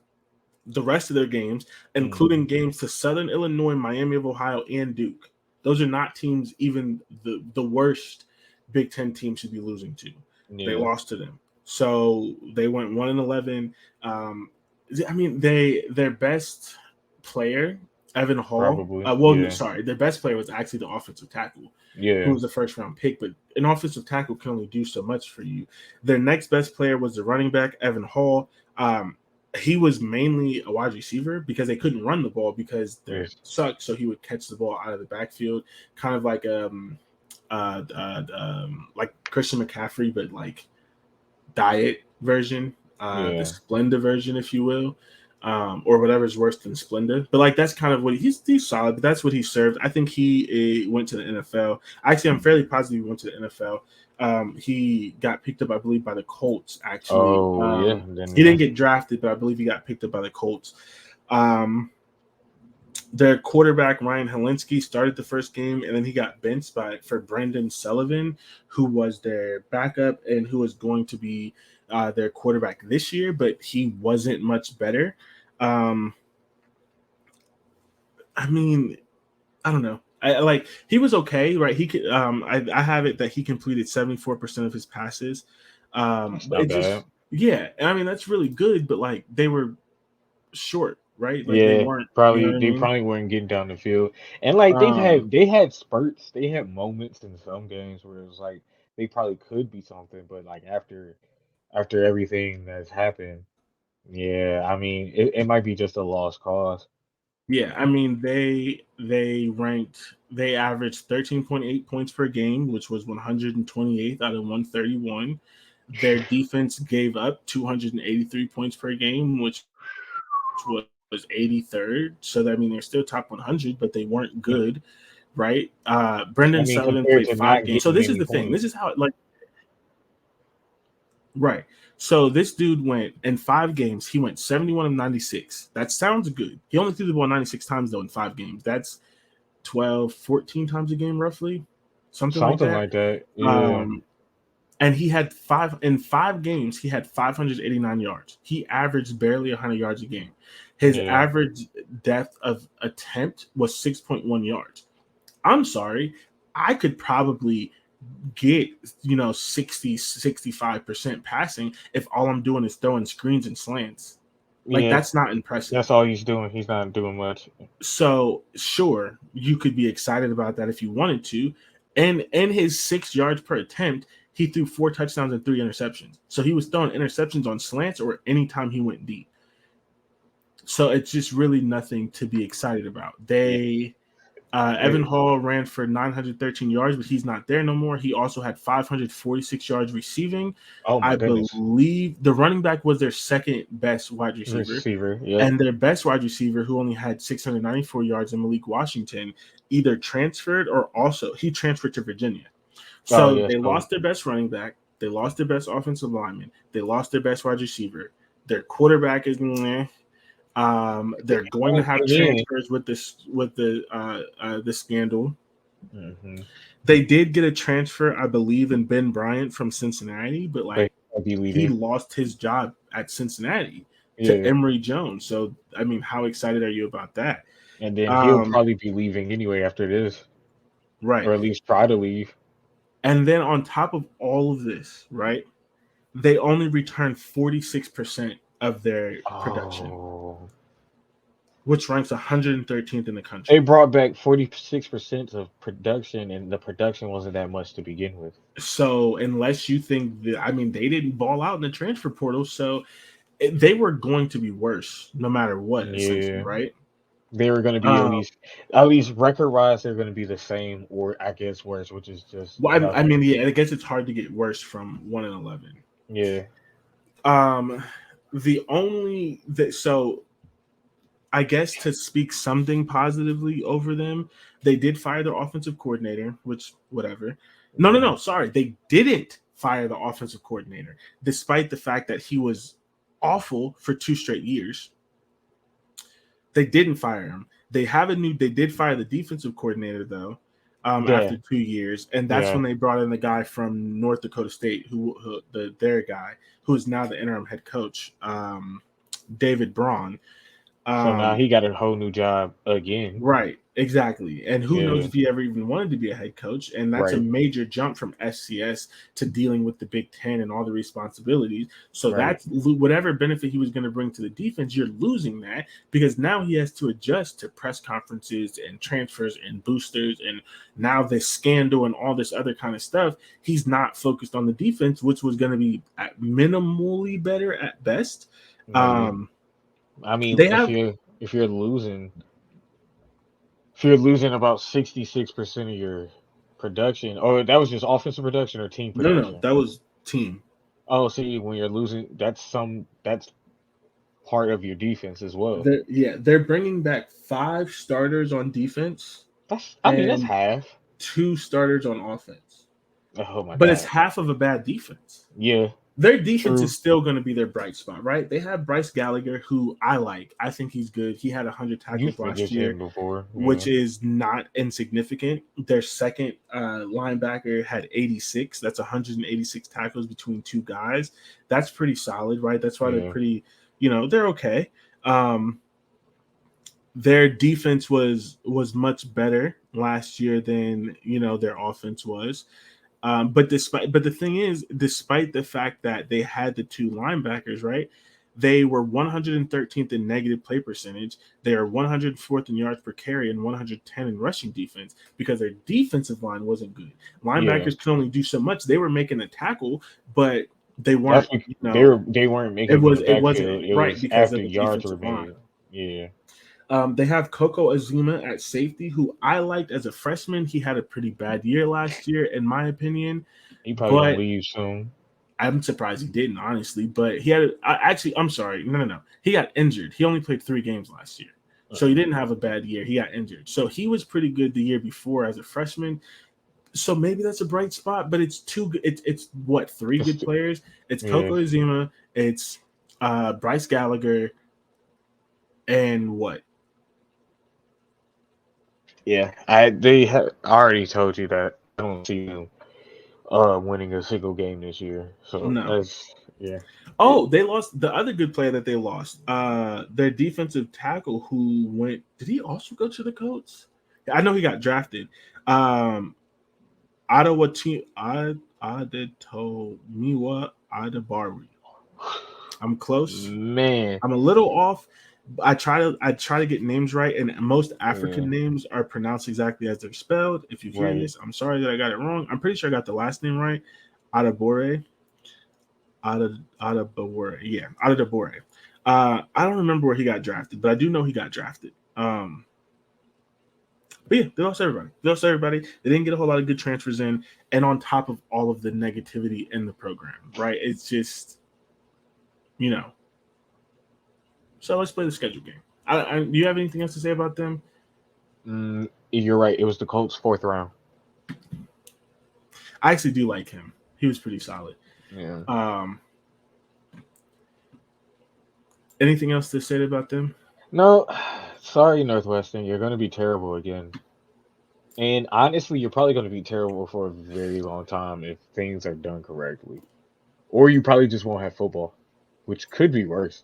the rest of their games, including games to Southern Illinois, Miami of Ohio, and Duke. Those are not teams even the worst Big Ten team should be losing to. They Yeah. lost to them. So they went 1-11. I mean, their best player, Evan Hall. Probably. Well, Yeah. sorry, their best player was actually the offensive tackle, who Yeah. was a first round pick. But an offensive tackle can only do so much for you. Their next best player was the running back, Evan Hall. He was mainly a wide receiver because they couldn't run the ball because they Yes. sucked. So he would catch the ball out of the backfield, kind of like like Christian McCaffrey, but like diet version, the Yeah. Splenda version, if you will, or whatever's worse than Splenda. But like that's kind of what he's solid. But that's what he served. I think he went to the NFL. Actually, I'm fairly positive he went to the NFL. He got picked up, I believe, by the Colts. Actually, Oh yeah. Then he yeah. didn't get drafted, but I believe he got picked up by the Colts. Their quarterback Ryan Helinski started the first game, and then he got benched for Brendan Sullivan, who was their backup and who was going to be their quarterback this year, but he wasn't much better. I mean, I don't know. He was okay, right? He could. I have it that he completed 74% of his passes. That's But not it just, bad. yeah. I mean, that's really good, but like they were short, right? Like they Yeah. weren't. You know Probably what I they mean? probably weren't getting down the field. And like Um, they had spurts, they had moments in some games where it was like they probably could be something, but like after everything that's happened, yeah, I mean it might be just a lost cause. Yeah, I mean they averaged 13.8 points per game, which was 128th out of 131. Their defense gave up 283 points per game, which was 83rd. So I mean they're still top 100, but they weren't good, right? I Brendan mean, Sullivan compared played to 5 games. So getting this is any the thing. This points. is how it like right. So this dude went in 5 games. He went 71 of 96. That sounds good. He only threw the ball 96 times though in 5 games. That's 12, 14 times a game, roughly, something like Something that. like that. Yeah. Um, and he had 5 games. He had 589 yards. He averaged barely 100 yards a game. His Yeah. average depth of attempt was 6.1 yards. I'm sorry, I could probably get 65% passing if all I'm doing is throwing screens and slants. Like Yeah. that's not impressive. That's all he's doing. He's not doing much. So sure, you could be excited about that if you wanted to. And in his 6 yards per attempt, he threw 4 touchdowns and 3 interceptions. So he was throwing interceptions on slants or anytime he went deep. So it's just really nothing to be excited about. Yeah. Evan Hall ran for 913 yards, but he's not there no more. He also had 546 yards receiving. Oh my I goodness. believe the running back was their second best wide receiver. Receiver. Yep. And their best wide receiver, who only had 694 yards in Malik Washington, either transferred or also he transferred to Virginia. Oh So yeah. they So lost their best running back. They lost their best offensive lineman. They lost their best wide receiver. Their quarterback is meh. They're going to have again. transfers with the scandal. Mm-hmm. They did get a transfer, I believe, in Ben Bryant from Cincinnati, but But like I'll be he leaving. lost his job at Cincinnati to Yeah. Emory Jones. So I mean, how excited are you about that? And then he'll Um, probably be leaving anyway after this, right. or at least try to leave. And then on top of all of this, right, they only returned 46% of their production, Oh. which ranks 113th in the They country. brought back 46% of production, and the production wasn't that much to begin with. So unless you think that, I mean, they didn't ball out in the transfer portal, so they were going to be worse no matter what, essentially, Yeah. right? They were going to be Um, at least record wise, they're going to be the same, or I guess worse, which is just I nothing. mean, yeah, I guess it's hard to get worse from 1-11. Yeah. Um, the only that so I guess to speak something positively over them, they did fire their offensive coordinator, which whatever. No. Mhm. Sorry, they didn't fire the offensive coordinator, despite the fact that he was awful for 2 straight years. They didn't fire him. They did fire the defensive coordinator though, Yeah. after 2 years, and that's when Yeah. they brought in the guy from North Dakota State, their guy, who is now the interim head coach, David Braun. So now Um, he got a whole new job again. right. Exactly. And who knows Yeah, if he ever even wanted to be a head coach. And that's a right, major jump from FCS to dealing with the Big Ten and all the responsibilities. So right. that's whatever benefit he was going to bring to the defense, you're losing that because now he has to adjust to press conferences and transfers and boosters. And now this scandal and all this other kind of stuff. He's not focused on the defense, which was going to be at minimally better at best. Maybe. Um, I mean, they have if you're losing if you're losing about 66% of your production, or that was just offensive production or team no, production. that was team. Oh, see, when you're losing, that's part of your defense as well. They're bringing back 5 starters on defense I mean, that's and half. 2 starters on offense, Oh my but it's God. half of a bad defense. Yeah, Their defense true. is still going to be their bright spot, right? They have Bryce Gallagher, who I like. I think he's good. He had 100 You've tackles last mentioned him year, before. which Yeah. is not insignificant. Their second linebacker had 86. That's 186 tackles between 2 guys. That's pretty solid, right? That's why they're Yeah. pretty, they're okay. Um, their defense was much better last year than their offense was. But the thing is, despite the fact that they had the 2 linebackers, right? They were 113th in negative play percentage. They are 104th in yards per carry and 110 in rushing defense because their defensive line wasn't good. Yeah. Linebackers could only do so much. They were making a tackle, but they That's weren't. what they weren't making it from the It wasn't backfield. It right was because after of the yards were defensive line. made. Yeah. They have Coco Azuma at safety, who I liked as a freshman. He had a pretty bad year last year, in my opinion, He probably gonna but leave soon. I'm surprised he didn't, honestly. But I'm sorry. No. He got injured. He only played 3 games last year. So he didn't have a bad year. He got injured. So he was pretty good the year before as a freshman. So maybe that's a bright spot, but it's too good. It's what, 3 good players? It's Yeah. Coco Azuma, it's Bryce Gallagher, and what? Yeah. I already told you that I don't see them winning a single game this year. So No. that's yeah. Oh, they lost the other good player that they lost. Their defensive tackle who went. Did he also go to the Colts? I know he got drafted. Adewatomiwa Adebari. I'm close. Man. I'm a little off. I try to get names right, and most Yeah. African names are pronounced exactly as they're spelled. If you hear Right. this, I'm sorry that I got it wrong. I'm pretty sure I got the last name right. Adebore. Adebore. Yeah, Adebore. I don't remember where he got drafted, but I do know he got drafted. But yeah, they lost everybody. They didn't get a whole lot of good transfers in, and on top of all of the negativity in the program, right? It's just, you know. So let's play the schedule game. Do you have anything else to say about them? You're right. It was the Colts' 4th round. I actually do like him. He was pretty solid. Yeah. Anything else to say about them? No, sorry, Northwestern. You're gonna be terrible again. And honestly, you're probably gonna be terrible for a very long time if things are done correctly. Or you probably just won't have football, which could be worse.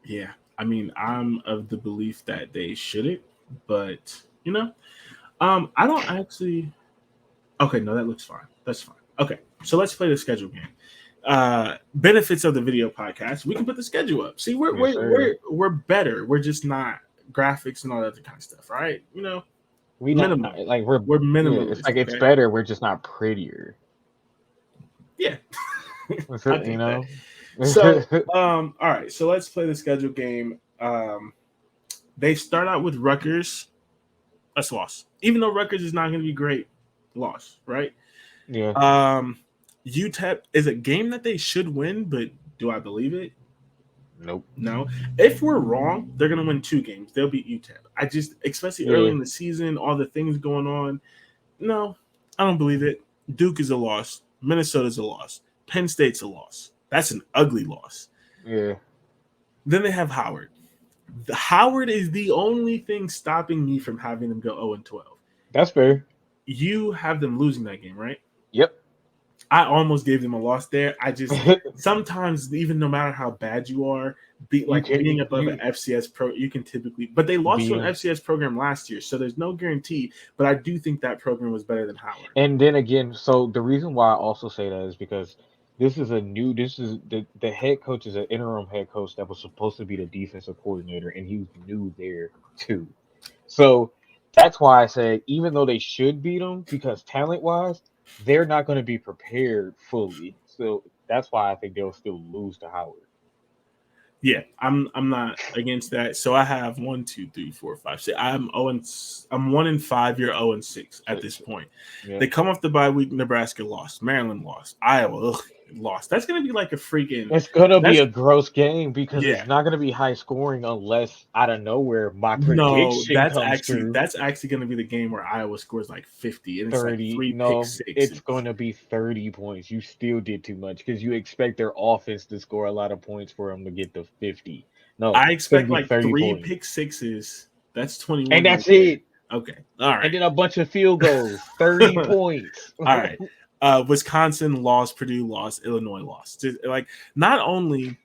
Yeah, I mean, I'm of the belief that they shouldn't, but I don't actually. Okay, no, that looks fine. That's fine. Okay, so let's play the schedule game. Benefits of the video podcast. We can put the schedule up. See, we're Yes, we're sir. we're better. We're just not graphics and all that other kind of stuff, right? We not Minimal. like We're yeah, it's minimalist. like it's Okay. better, we're just not prettier. Yeah, I You take that. know? So, all right. So let's play the schedule game. They start out with Rutgers. That's loss. Even though Rutgers is not going to be great, loss, right? Yeah. UTEP is a game that they should win, but do I believe it? Nope. No. If we're wrong, they're going to win 2 games. They'll beat UTEP. I just, especially early Yeah. in the season, all the things going on. No, I don't believe it. Duke is a loss. Minnesota's a loss. Penn State's a loss. That's an ugly loss. Yeah. Then they have Howard. Howard is the only thing stopping me from having them go 0-12. That's fair. You have them losing that game, right? Yep. I almost gave them a loss there. sometimes even no matter how bad you are, being above an FCS pro, you can typically. But they lost to an FCS program last year, so there's no guarantee. But I do think that program was better than Howard. And then again, so the reason why I also say that is because this is the head coach is an interim head coach that was supposed to be the defensive coordinator, and he was new there too. So that's why I say even though they should beat them, because talent wise, they're not going to be prepared fully. So that's why I think they'll still lose to Howard. Yeah, I'm not against that. So I have 1, 2, 3, 4, 5, 6. I'm 1-5. You're 0-6 at this point. Yeah. They come off the bye week. Nebraska lost. Maryland lost. Iowa lost. That's gonna be like a freaking. It's gonna be a gross game because it's not gonna be high scoring unless out of nowhere my prediction comes true. That's actually gonna be the game where Iowa scores like 50 and 30. It's like 3 pick six. It's gonna be 30 points. You still did too much because you expect their offense to score a lot of points for them to get to 50. No, I expect like 3 pick sixes. That's 21, and that's it. Okay, all right. And then a bunch of field goals. 30 points. All right. Wisconsin lost, Purdue lost, Illinois lost. Like, not only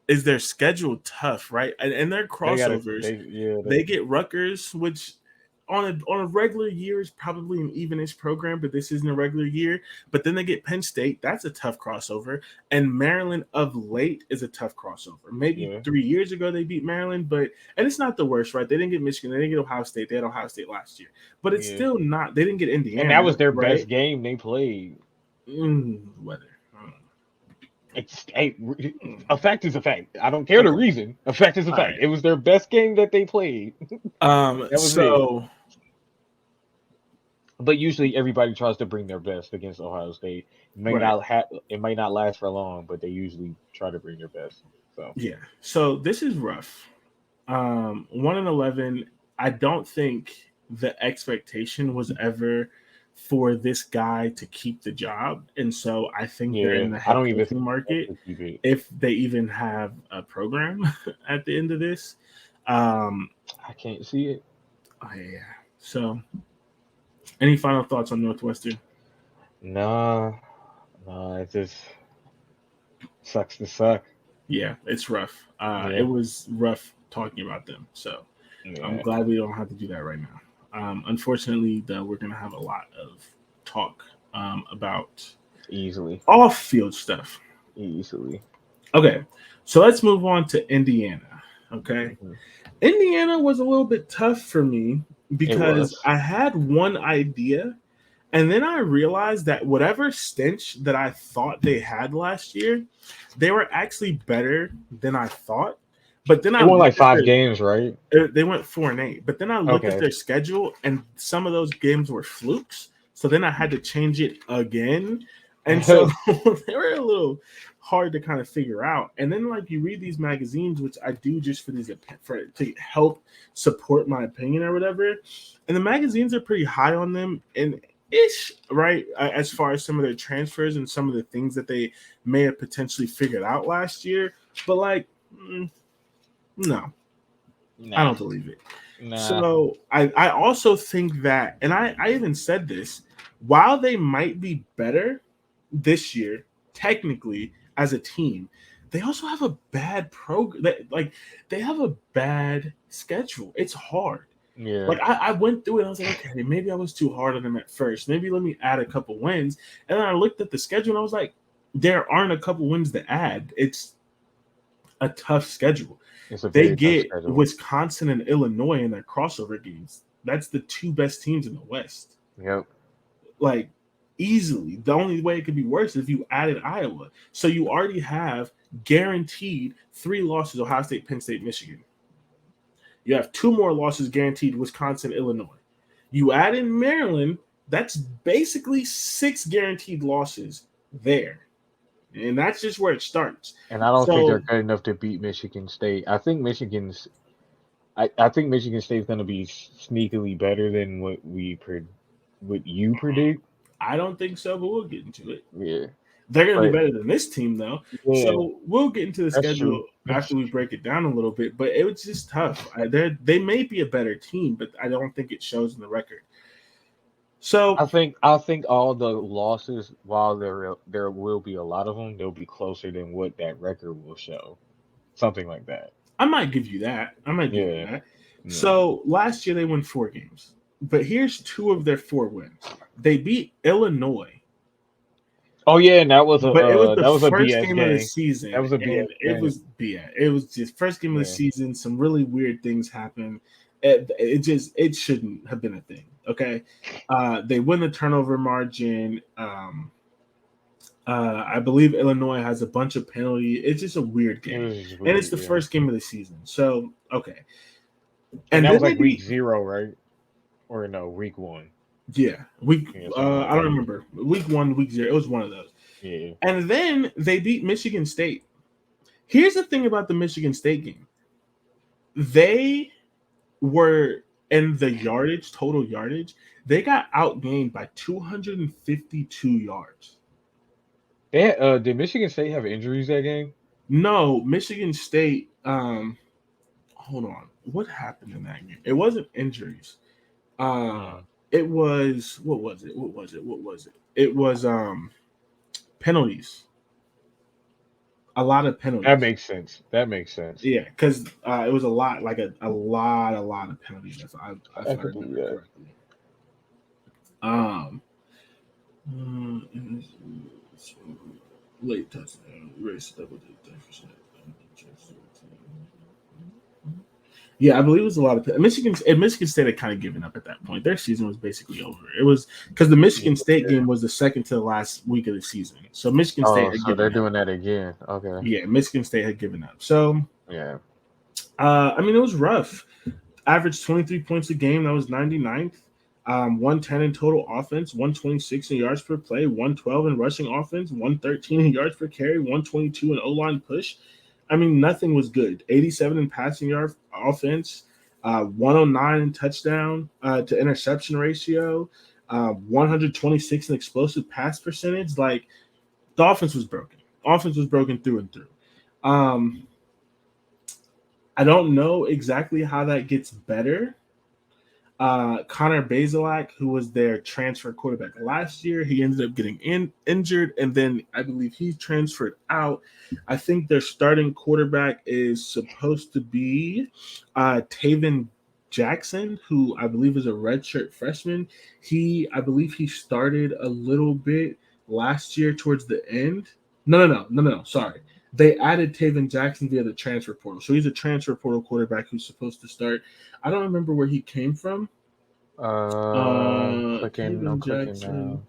is their schedule tough, right? And their crossovers, they get Rutgers, which on a regular year is probably an even-ish program, but this isn't a regular year. But then they get Penn State. That's a tough crossover. And Maryland of late is a tough crossover. Maybe 3 years ago they beat Maryland, and it's not the worst, right? They didn't get Michigan. They didn't get Ohio State. They had Ohio State last year. But it's still not – they didn't get Indiana. And that was their best game they played. Whether. A fact is a fact. I don't care the reason. A fact is a fact. Right. It was their best game that they played. But usually everybody tries to bring their best against Ohio State. It might not last for long, but they usually try to bring their best. So yeah. So this is rough. 1-11. I don't think the expectation was ever for this guy to keep the job, and so I think they're in the head coaching market if they even have a program at the end of this. I can't see it. Oh, yeah. So, any final thoughts on Northwestern? No, it just sucks to suck. Yeah, it's rough. It was rough talking about them, so I'm glad we don't have to do that right now. Unfortunately, though, we're going to have a lot of talk about easily off-field stuff. Easily. Okay, so let's move on to Indiana. Okay, Indiana was a little bit tough for me because I had one idea, and then I realized that whatever stench that I thought they had last year, they were actually better than I thought. But then they won like 5 games, right? They went 4-8. But then I looked at their schedule, and some of those games were flukes. So then I had to change it again, and so they were a little hard to kind of figure out. And then, like, you read these magazines, which I do just to help support my opinion or whatever. And the magazines are pretty high on them, and ish, right? As far as some of their transfers and some of the things that they may have potentially figured out last year, but like. No, I don't believe it. So I also think that, and I even said this, while they might be better this year, technically as a team, they also have a bad program. They have a bad schedule. It's hard. Yeah. Like I went through it. I was like, okay, maybe I was too hard on them at first. Maybe let me add a couple wins. And then I looked at the schedule and I was like, there aren't a couple wins to add. It's a tough schedule. They get Wisconsin and Illinois in their crossover games. That's the 2 best teams in the West. Yep. Like, easily. The only way it could be worse is if you added Iowa. So you already have guaranteed 3 losses: Ohio State, Penn State, Michigan. You have 2 more losses guaranteed: Wisconsin, Illinois. You add in Maryland, that's basically 6 guaranteed losses there. And that's just where it starts. And I don't think they're good enough to beat Michigan State. I think Michigan State's going to be sneakily better than what you predict. I don't think so, but we'll get into it. Yeah. They're going to be better than this team, though. Yeah, so we'll get into the schedule after we break it down a little bit. But it was just tough. They may be a better team, but I don't think it shows in the record. So I think all the losses, while there will be a lot of them, they'll be closer than what that record will show. Something like that. I might give you that. I might give you Yeah. that. Yeah. So last year they won 4 games, but here's 2 of their 4 wins. They beat Illinois, Oh yeah, and but it was the that was a first BS game of the game. That season, was a and BS it game. was It was just first game of the Yeah. season. Some really weird things happened. It shouldn't have been a thing. Okay, they win the turnover margin. I believe Illinois has a bunch of penalty. It's just a weird It game, was just and it's weird, the yeah. first game of the season. So okay, And and that then was they like week beat 0, right? Or no, week 1. yeah week. Yeah, something like I don't that. remember week 1, week 0. It was one of those, Yeah. and then they beat Michigan State. Here's the thing about the Michigan State game: they were in the total yardage. They got outgained by 252 yards. Did Michigan State have injuries that game? No, Michigan State. Hold on. What happened in that game? It wasn't injuries. Uh, Hmm. it was what was it? What was it? What was it? It was penalties. A lot of That penalties. makes sense. That makes sense. Yeah, because it was a lot, like a lot of penalties. If I I could believe remember that. correctly. Um, late touchdown, race double digit. Yeah, I believe it was a lot of Michigan State had kind of given up at that point. Their season was basically over. It was because the Yeah. Michigan State game was the second to the last week of the season, so Michigan State Oh, had so they're given up. doing that again. Okay. Yeah, Michigan State had given up. So, Yeah. I mean, it was rough. Averaged 23 points a game. That was 99th. 110 in total offense, 126 in yards per play, 112 in rushing offense, 113 in yards per carry, 122 in O line push. I mean, nothing was good. 87 in passing yard offense, 109 in touchdown to interception ratio, 126 in explosive pass percentage. Like, the offense was broken. Offense was broken through and through. Um, I don't know exactly how that gets better. Connor Bazelak, who was their transfer quarterback last year, he ended up getting injured, and then I believe he transferred out. I think their starting quarterback is supposed to be Taven Jackson, who I believe is a redshirt freshman. I believe he started a little bit last year towards the end. No. Sorry. They added Taven Jackson via the transfer portal. So he's a transfer portal quarterback who's supposed to start. I don't remember where he came from. I'm Taven clicking Jackson. now.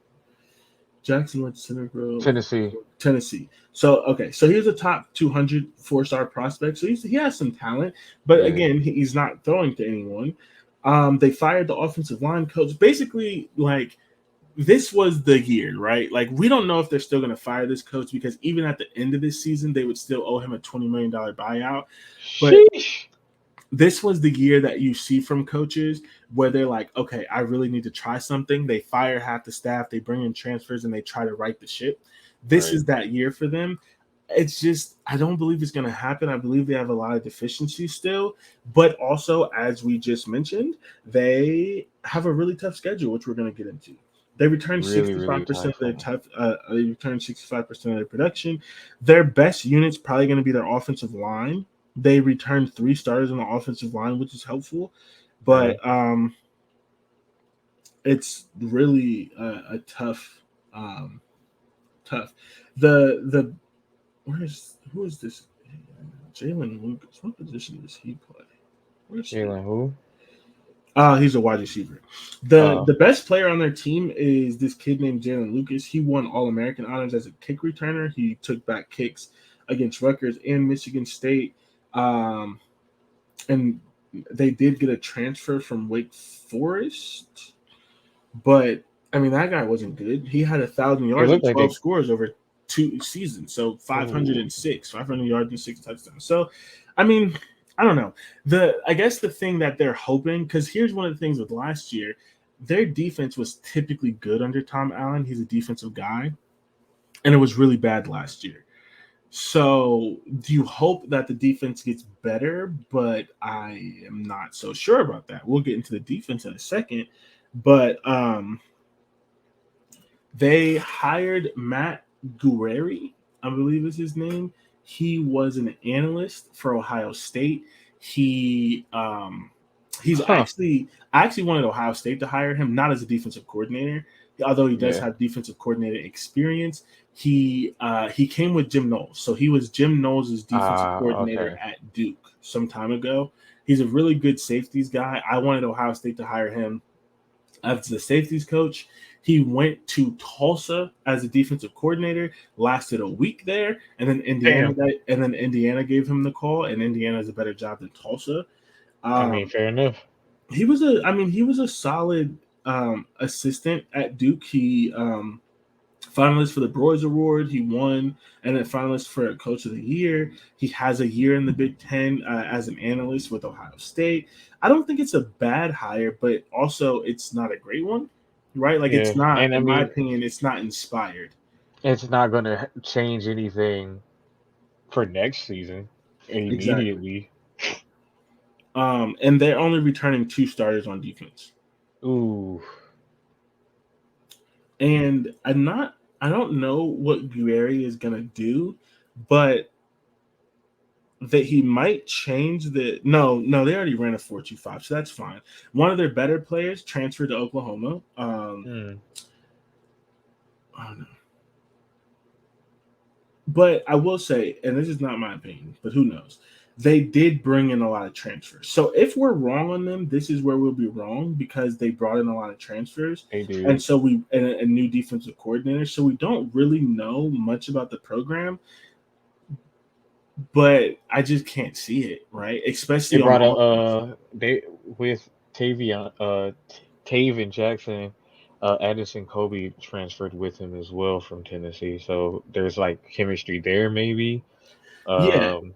Jackson went to Center Grove, Tennessee. Tennessee. So okay, so he's a top 200 4-star prospect. So he has some talent, but Yeah. again, he's not throwing to anyone. They fired the offensive line coach. Basically, like this was the year, right? Like we don't know if they're still going to fire this coach because even at the end of this season, they would still owe him a $20 million buyout. But Sheesh. this was the year that you see from coaches where they're like, okay, I really need to try something. They fire half the staff, they bring in transfers, and they try to right the ship. This Right. is that year for them. It's just, I don't believe it's going to happen. I believe they have a lot of deficiencies still. But also, as we just mentioned, they have a really tough schedule, which we're going to get into. They return Really, really 65% tough of their one. they return 65% of their production. Their best unit's probably going to be their offensive line. They returned 3 starters on the offensive line, which is helpful, Yeah. but it's really a tough, tough. The who is this? Jalen Lucas. What position does he play? Where's he? Jalen who? He's a wide receiver. The Oh. the best player on their team is this kid named Jalen Lucas. He won All American honors as a kick returner. He took back kicks against Rutgers and Michigan State. Um, and they did get a transfer from Wake Forest, but I mean that guy wasn't good. He had 1,000 yards It and looked like 12 they. scores over 2 seasons, so Ooh. 500 yards and 6 touchdowns. So, I mean, I don't know. I guess the thing that they're hoping, because here's one of the things with last year, their defense was typically good under Tom Allen. He's a defensive guy, and it was really bad last year. So you hope that the defense gets better, but I am not so sure about that. We'll get into the defense in a second. But They hired Matt Guerrieri, I believe is his name. He was an analyst for Ohio State. He he's Huh. actually I actually wanted Ohio State to hire him, not as a defensive coordinator, although he does Yeah. have defensive coordinator experience. He came with Jim Knowles, so he was Jim Knowles' defensive coordinator Okay. at Duke some time ago. He's a really good safeties guy. I wanted Ohio State to hire him as the safeties coach. He went to Tulsa as a defensive coordinator, lasted a week there, and then Damn. Indiana gave him the call, and Indiana has a better job than Tulsa. I mean, Um, fair enough. he was a solid assistant at Duke. He finalist for the Broyles Award. He won, and then finalist for Coach of the Year. He has a year in the Big Ten as an analyst with Ohio State. I don't think it's a bad hire, but also it's not a great one, right? Like it's Yeah, not, and I in my mean, opinion, it's not inspired. it's not gonna change anything for next season Exactly. immediately. And they're only returning 2 starters on defense. Ooh. And I don't know what Guerrieri is gonna do, but that he might change the no they already ran a 4.25, so that's fine. One of their better players transferred to Oklahoma. Hmm. Oh no. But I will say, and this is not my opinion, but who knows, they did bring in a lot of transfers. So if we're wrong on them, this is where we'll be wrong, because they brought in a lot of transfers, They and did. so we and a new defensive coordinator, so we don't really know much about the program. But I just can't see it, right? They Especially on brought a offense. they with Tavion Taven Jackson, Addison Kobe transferred with him as well from Tennessee. So there's like chemistry there maybe. Yeah, Um,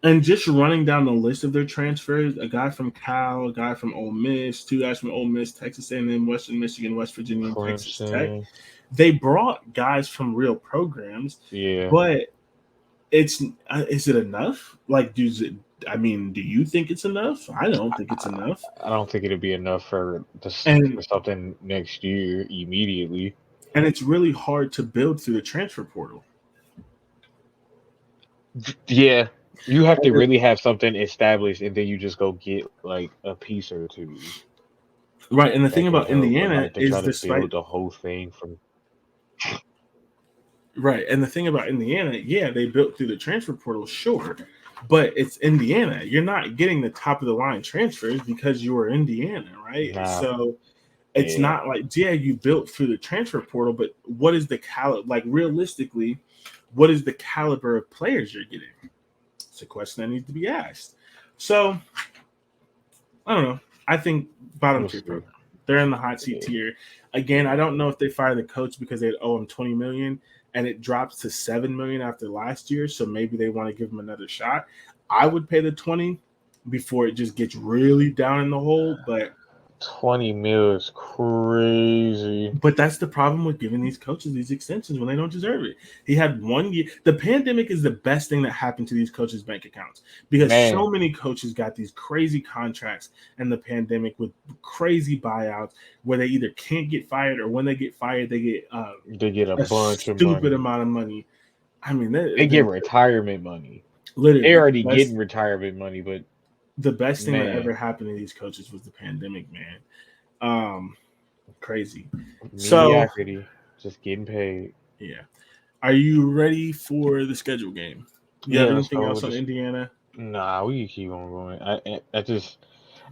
and just running down the list of their transfers, a guy from Cal, a guy from Ole Miss, 2 guys from Ole Miss, Texas A&M, Western Michigan, West Virginia, and Texas Tech. Clemson. They brought guys from real programs, Yeah. but it's is it enough? Like, do you think it's enough? I don't think it's I, enough. I don't think it'd be enough for And for something next year immediately. it's really hard to build through the transfer portal. Yeah, you have Like, to really have something established, and then you just go get like a piece or two right, and the that thing can about help. But Indiana like to try is, to build despite the whole thing from right, and the thing about Indiana, yeah, they built through the transfer portal, sure, but it's Indiana. You're not getting the top of the line transfers because you're Indiana, right? nah, So it's yeah, not like, yeah, you built through the transfer portal, but what is the caliber? Like, realistically, what is the caliber of players you're getting? It's a question that needs to be asked. So I don't know. I think bottom we'll tier see. program. They're in the hot seat Yeah, tier. Again, I don't know if they fire the coach because they owe him 20 million and it drops to 7 million after last year. So maybe they want to give him another shot. I would pay the 20 before it just gets really down in the hole. But 20 mil is crazy. that's the problem with giving these coaches these extensions when they don't deserve it. He had 1 year. The pandemic is the best thing that happened to these coaches' bank accounts, because Man, so many coaches got these crazy contracts in the pandemic with crazy buyouts where they either can't get fired, or when they get fired, they get they get a a bunch of stupid money. amount of money. I mean, They get retirement money. They literally already getting retirement money, but the best thing that man, ever happened to these coaches was the pandemic, man. Um, Crazy. So mediocrity, just getting paid. yeah. Are you ready for the schedule game? You have Yeah, let's anything go else with on this. Indiana? Nah, we can keep on going. I just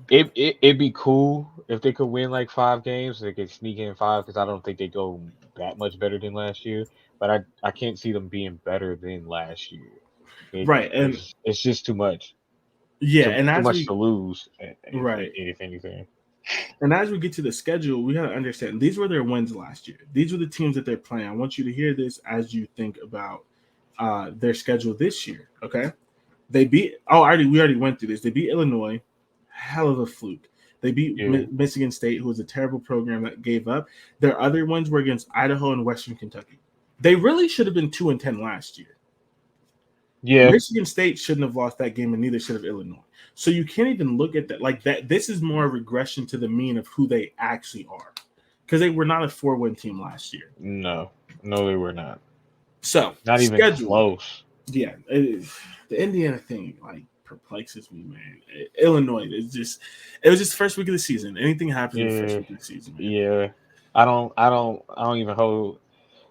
it'd be cool if they could win like 5 games. They could sneak in five because I don't think they go that much better than last year. But I can't see them being better than last year. Right. And It's just too much. yeah, Too and too as much to we lose. right. If anything. And as we get to the schedule, we gotta understand these were their wins last year. These were the teams that they're playing. I want you to hear this as you think about their schedule this year. Okay. They beat we already went through this. They beat Illinois, hell of a fluke. They beat Yeah. Michigan State, who was a terrible program that gave up. Their other ones were against Idaho and Western Kentucky. They really should have been 2-10 last year. Yeah. Michigan State shouldn't have lost that game, and neither should have Illinois. So you can't even look at that like that. This is more a regression to the mean of who they actually are, because they were not a 4-win team last year. No, they were not. So Not even close. Yeah, the Indiana thing like perplexes me, man. Illinois it was just the first week of the season. Anything happens in the first week of the season, man. Yeah, I don't even hold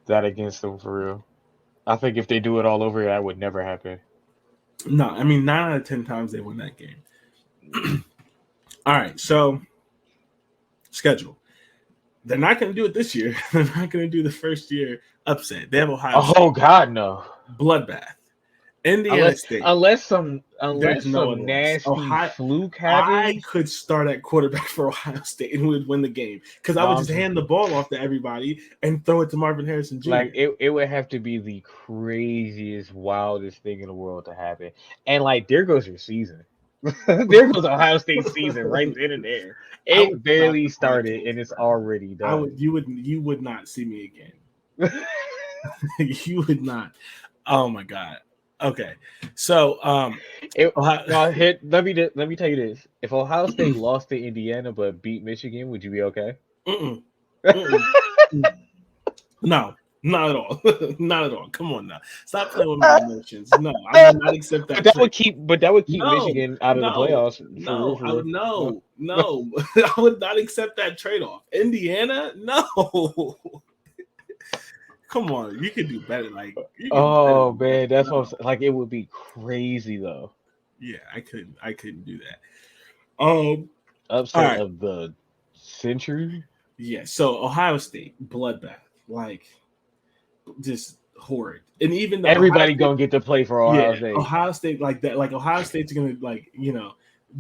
that against them for real. I think if they do it all over, that would never happen. No, I mean 9 out of 10 times they win that game. All right, so schedule. They're not going to do it this year. They're not going to do the first year upset. They have Ohio State. Oh God, no. Bloodbath. Indiana State. Unless some nasty fluke happens. I could start at quarterback for Ohio State and would win the game because I would just hand the ball off to everybody and throw it to Marvin Harrison Jr. Like it would have to be the craziest, wildest thing in the world to happen. And like, there goes your season. There goes Ohio State's season right then and there. It barely started and it's already done. You would not see me again. You would not. Oh my God. Okay, so let me tell you this: if Ohio State lost to Indiana but beat Michigan, would you be okay? No, not at all. Not at all. Come on now, stop playing with my emotions. No, I would not accept that. But that would keep Michigan out of the playoffs. No, I would not accept that trade-off. Indiana, no. Come on, you could do better. Like, man, that's what I'm saying. Like, it would be crazy though. Yeah, I couldn't do that. Upset of the century. Yeah, so Ohio State bloodbath, like just horrid, and even everybody gonna get to play for Ohio State. Ohio State like that, like Ohio State's gonna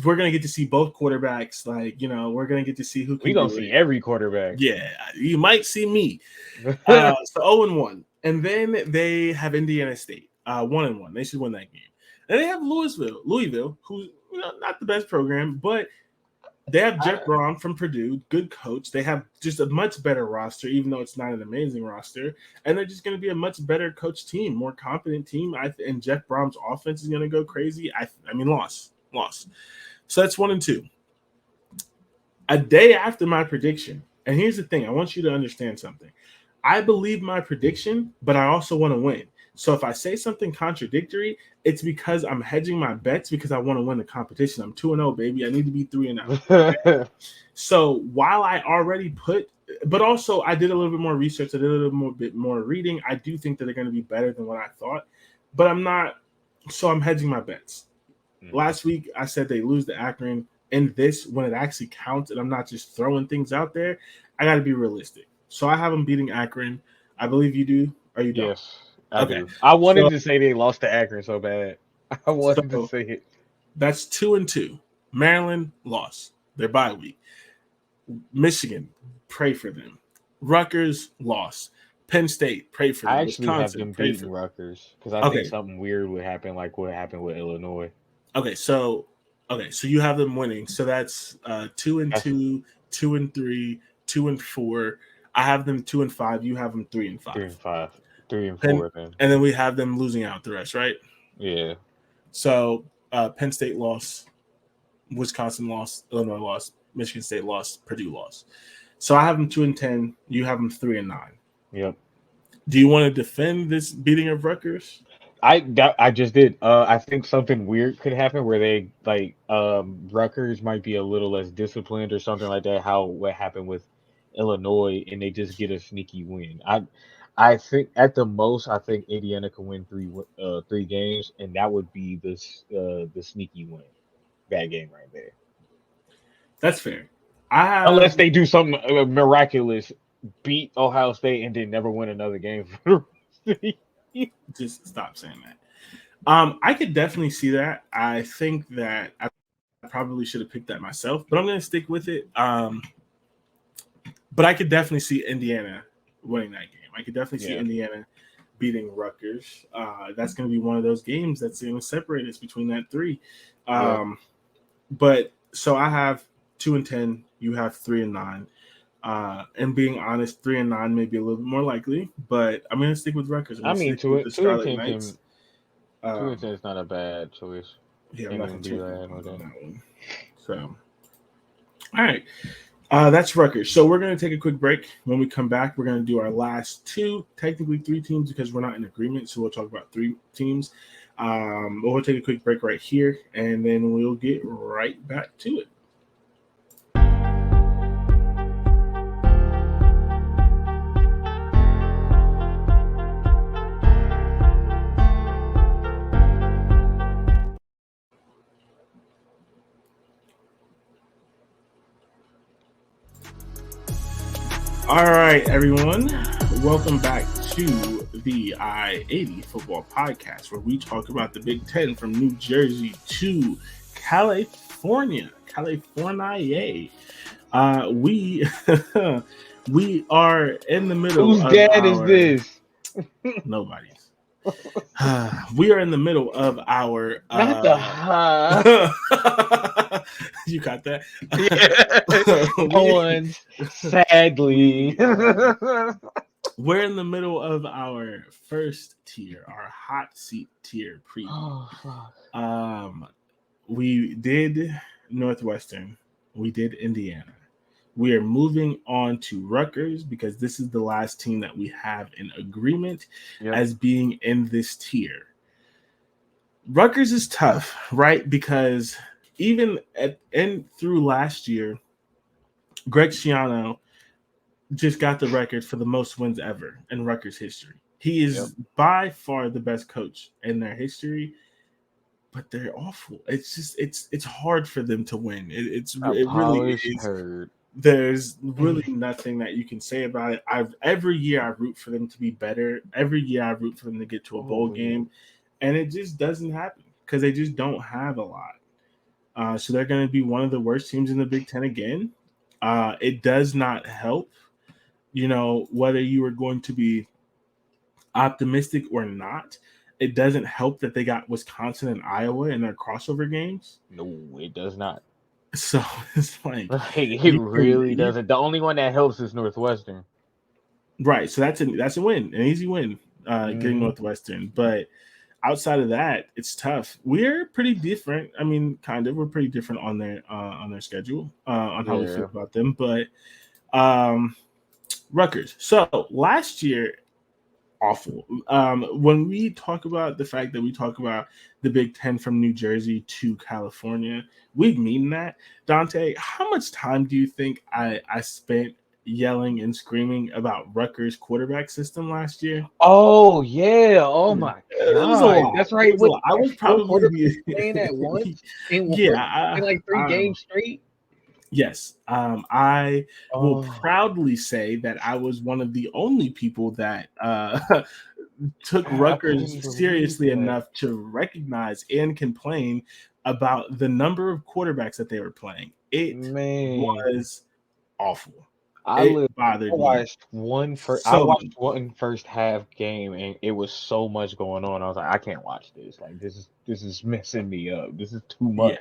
we're gonna get to see both quarterbacks. Like we're gonna get to see who. We gonna see every quarterback. Yeah, you might see me. So 0-1, and then they have Indiana State 1-1. They should win that game. And they have Louisville, who's not the best program, but they have Jeff Brom from Purdue, good coach. They have just a much better roster, even though it's not an amazing roster. And they're just going to be a much better coach team, more competent team. And Jeff Brom's offense is going to go crazy. I mean, loss. So that's 1-2. A day after my prediction, and here's the thing. I want you to understand something. I believe my prediction, but I also want to win. So if I say something contradictory, it's because I'm hedging my bets because I want to win the competition. I'm 2-0, baby. I need to be 3-0. Okay? So while I already but also I did a little bit more research. I did a little bit more reading. I do think that they're going to be better than what I thought, but I'm not. So I'm hedging my bets. Last week, I said they lose to Akron. In this, when it actually counts, and I'm not just throwing things out there, I got to be realistic. So I have them beating Akron. I believe you do, or you don't? Yes, I do. I wanted to say they lost to Akron so bad. I wanted to say it. That's 2-2. Maryland lost their bye week. Michigan, pray for them. Rutgers lost. Penn State, pray for them. I actually have them beating Rutgers because I think something weird would happen, like what happened with Illinois. Okay, so you have them winning. So that's 2-2, 2-3, 2-4. I have them 2-5. You have them 3-5. 3-5, 3-4. Then. And then we have them losing out the rest, right? Yeah. So Penn State lost, Wisconsin lost, Illinois lost, Michigan State lost, Purdue lost. So I have them 2-10. You have them 3-9. Yep. Do you want to defend this beating of Rutgers? I just did. I think something weird could happen where they Rutgers might be a little less disciplined or something like that. What happened with Illinois, and they just get a sneaky win. I think at the most, I think Indiana can win three games, and that would be the sneaky win. That game right there. That's fair. Unless they do something miraculous, beat Ohio State, and then never win another game for the Just stop saying that. I could definitely see that. I think that I probably should have picked that myself, but I'm going to stick with it. But I could definitely see Indiana winning that game. I could definitely see Indiana beating Rutgers. That's going to be one of those games that's going to separate us between that three. But so I have 2-10. You have 3-9. And being honest, 3-9 may be a little bit more likely, but I'm going to stick with Rutgers. I mean, 2-10 is not a bad choice. Yeah, I'm not going to do that one. So, all right. That's Rutgers. So we're going to take a quick break. When we come back, we're going to do our last two, technically three teams because we're not in agreement. So we'll talk about three teams. But we'll take a quick break right here, and then we'll get right back to it. All right, everyone. Welcome back to the I-80 Football Podcast, where we talk about the Big Ten from New Jersey to California. We we are in the middle Whose of dad is this? Nobody's. We are in the middle of our Not the You got that? Yeah. No one's sadly. We're in the middle of our first tier, our hot seat tier preview. Oh, fuck. We did Northwestern, we did Indiana. We are moving on to Rutgers because this is the last team that we have in agreement as being in this tier. Rutgers is tough, right? Because even through last year, Greg Schiano just got the record for the most wins ever in Rutgers history. He is by far the best coach in their history, but they're awful. It's just it's hard for them to win. It really is. Hurt. There's really nothing that you can say about it. Every year I root for them to be better. Every year I root for them to get to a bowl game, and it just doesn't happen because they just don't have a lot. So they're going to be one of the worst teams in the Big Ten again. It does not help, whether you are going to be optimistic or not. It doesn't help that they got Wisconsin and Iowa in their crossover games. No, it does not. So it's like it really doesn't. The only one that helps is Northwestern. Right. So that's a win, an easy win, getting Northwestern. But outside of that, it's tough. We're pretty different. I mean, kind of. We're pretty different on their schedule, on how we feel about them. But Rutgers. So last year, awful. When we talk about the fact that we talk about the Big Ten from New Jersey to California, we mean that. Dante, how much time do you think I spent yelling and screaming about Rutgers' quarterback system last year? Oh yeah! Oh my god! It was a lot. That's right. I was probably playing at once in like 3 games straight. Yes, I will proudly say that I was one of the only people that took Rutgers seriously enough to recognize and complain about the number of quarterbacks that they were playing. It was awful. I watched one first half game, and it was so much going on. I was like, I can't watch this. Like this is messing me up. This is too much. Yeah.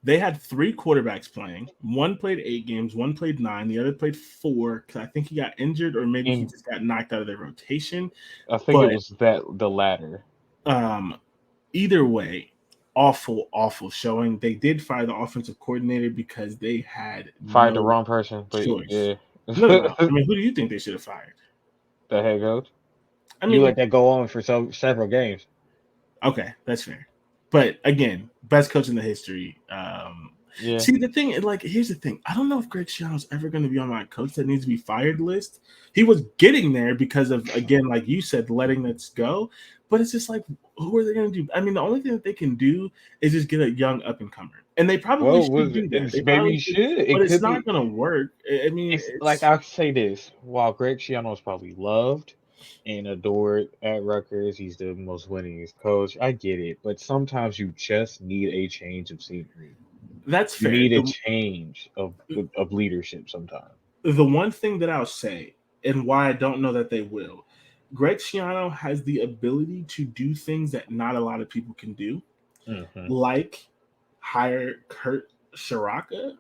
They had 3 quarterbacks playing. One played 8 games, one played 9, the other played 4 because I think he got injured or maybe he just got knocked out of their rotation. I think it was the latter. Either way, awful showing. They did fire the offensive coordinator because they had fired the wrong person. But choice. Yeah. No. I mean, who do you think they should have fired? The head coach. I mean, you let that go on for several games. Okay, that's fair. But again, best coach in the history. See, the thing, here's the thing. I don't know if Greg Schiano's ever going to be on my coach that needs to be fired list. He was getting there because of, again, like you said, letting this go. But it's just like, who are they going to do? I mean, the only thing that they can do is just get a young up-and-comer. And they probably should do that. Maybe you should. But it's not going to work. I mean, it's like I'll say this. While Greg Schiano is probably loved and adored at Rutgers, he's the most winningest coach. I get it, but sometimes you just need a change of scenery. That's fair. You need a change of leadership sometimes. The one thing that I'll say, and why I don't know that they will, Greg Schiano has the ability to do things that not a lot of people can do, like hire Kurt Shiraka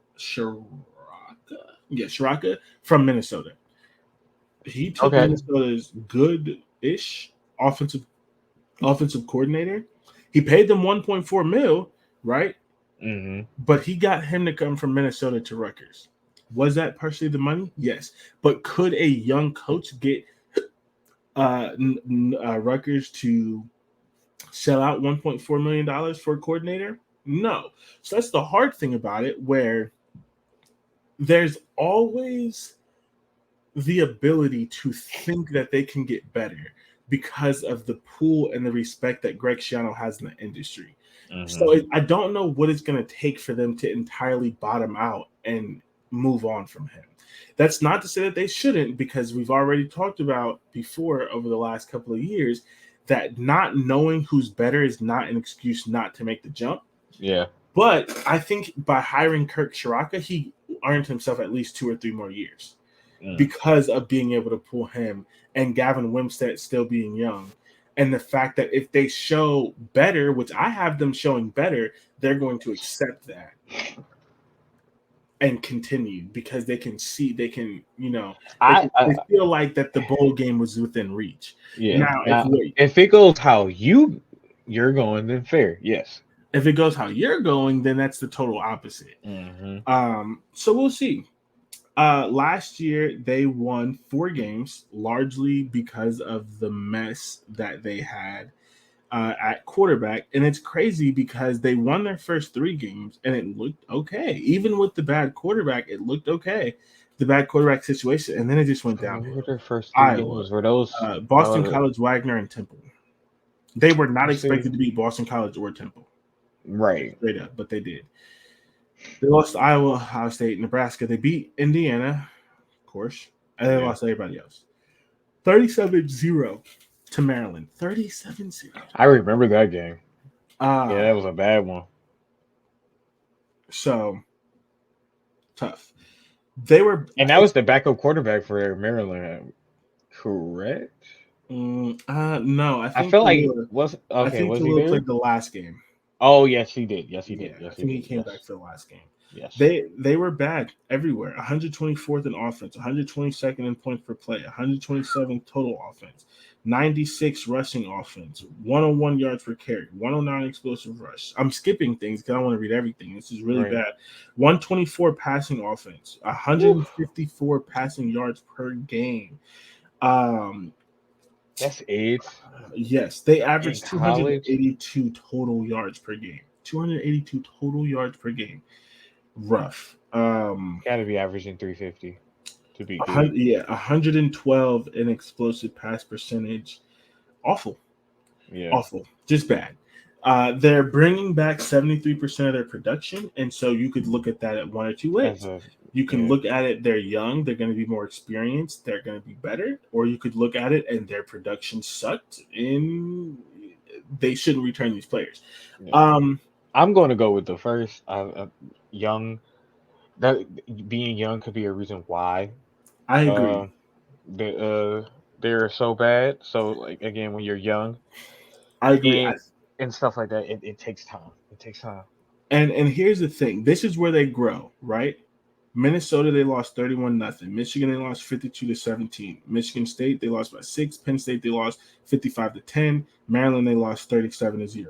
from Minnesota. He took Minnesota's good-ish offensive coordinator. He paid them $1.4 million, right? But he got him to come from Minnesota to Rutgers. Was that partially the money? Yes. But could a young coach get Rutgers to shell out $1.4 million for a coordinator? No. So that's the hard thing about it, where there's always the ability to think that they can get better because of the pool and the respect that Greg Schiano has in the industry. So I don't know what it's going to take for them to entirely bottom out and move on from him. That's not to say that they shouldn't, because we've already talked about before over the last couple of years that not knowing who's better is not an excuse not to make the jump. Yeah. But I think by hiring Kirk Shiraka, he earned himself at least 2 or 3 more years because of being able to pull him and Gavin Wimsatt still being young. And the fact that if they show better, which I have them showing better, they're going to accept that and continue because they can see, they can, they feel like that the bowl game was within reach. Yeah. Now, if it goes how you're going, then fair. Yes. If it goes how you're going, then that's the total opposite. So we'll see. Last year, they won 4 games, largely because of the mess that they had at quarterback. And it's crazy because they won their first 3 games, and it looked okay. Even with the bad quarterback, it looked okay. The bad quarterback situation, and then it just went downhill. Who were their first 3 games? Were those Boston College, Wagner, and Temple? They were not expected to beat Boston College or Temple. Right. Straight up, but they did. They lost to Iowa, Ohio State, Nebraska. They beat Indiana, of course, and they lost to everybody else. 37-0 to Maryland. 37-0. I remember that game. Yeah, that was a bad one. So, tough. And that was the backup quarterback for Maryland, correct? No, I feel like was he there? Played the last game. Oh, yes, he did. Yes, he did. I think he came back for the last game. Yes. They were bad everywhere. 124th in offense, 122nd in points per play, 127 total offense, 96 rushing offense, 101 yards per carry, 109 explosive rush. I'm skipping things because I don't want to read everything. This is really bad. 124 passing offense, 154 passing yards per game. That's it. Yes, they averaged 282 total yards per game. 282 total yards per game. Rough. Gotta be averaging 350 to be good. 112 in explosive pass percentage. Awful. Yeah. Awful. Just bad. They're bringing back 73% of their production, and so you could look at that at one or two ways. You can look at it, they're young, they're going to be more experienced, they're going to be better, or you could look at it and their production sucked and they shouldn't return these players. Yeah. I'm going to go with the first. Young, that being young could be a reason why. I agree. They're so bad. So, like, again, when you're young, I agree. And stuff like that, it takes time. It takes time. And here's the thing. This is where they grow, right? Minnesota, they lost 31-0. Michigan, they lost 52-17. Michigan State, they lost by 6. Penn State, they lost 55-10. Maryland, they lost 37-0.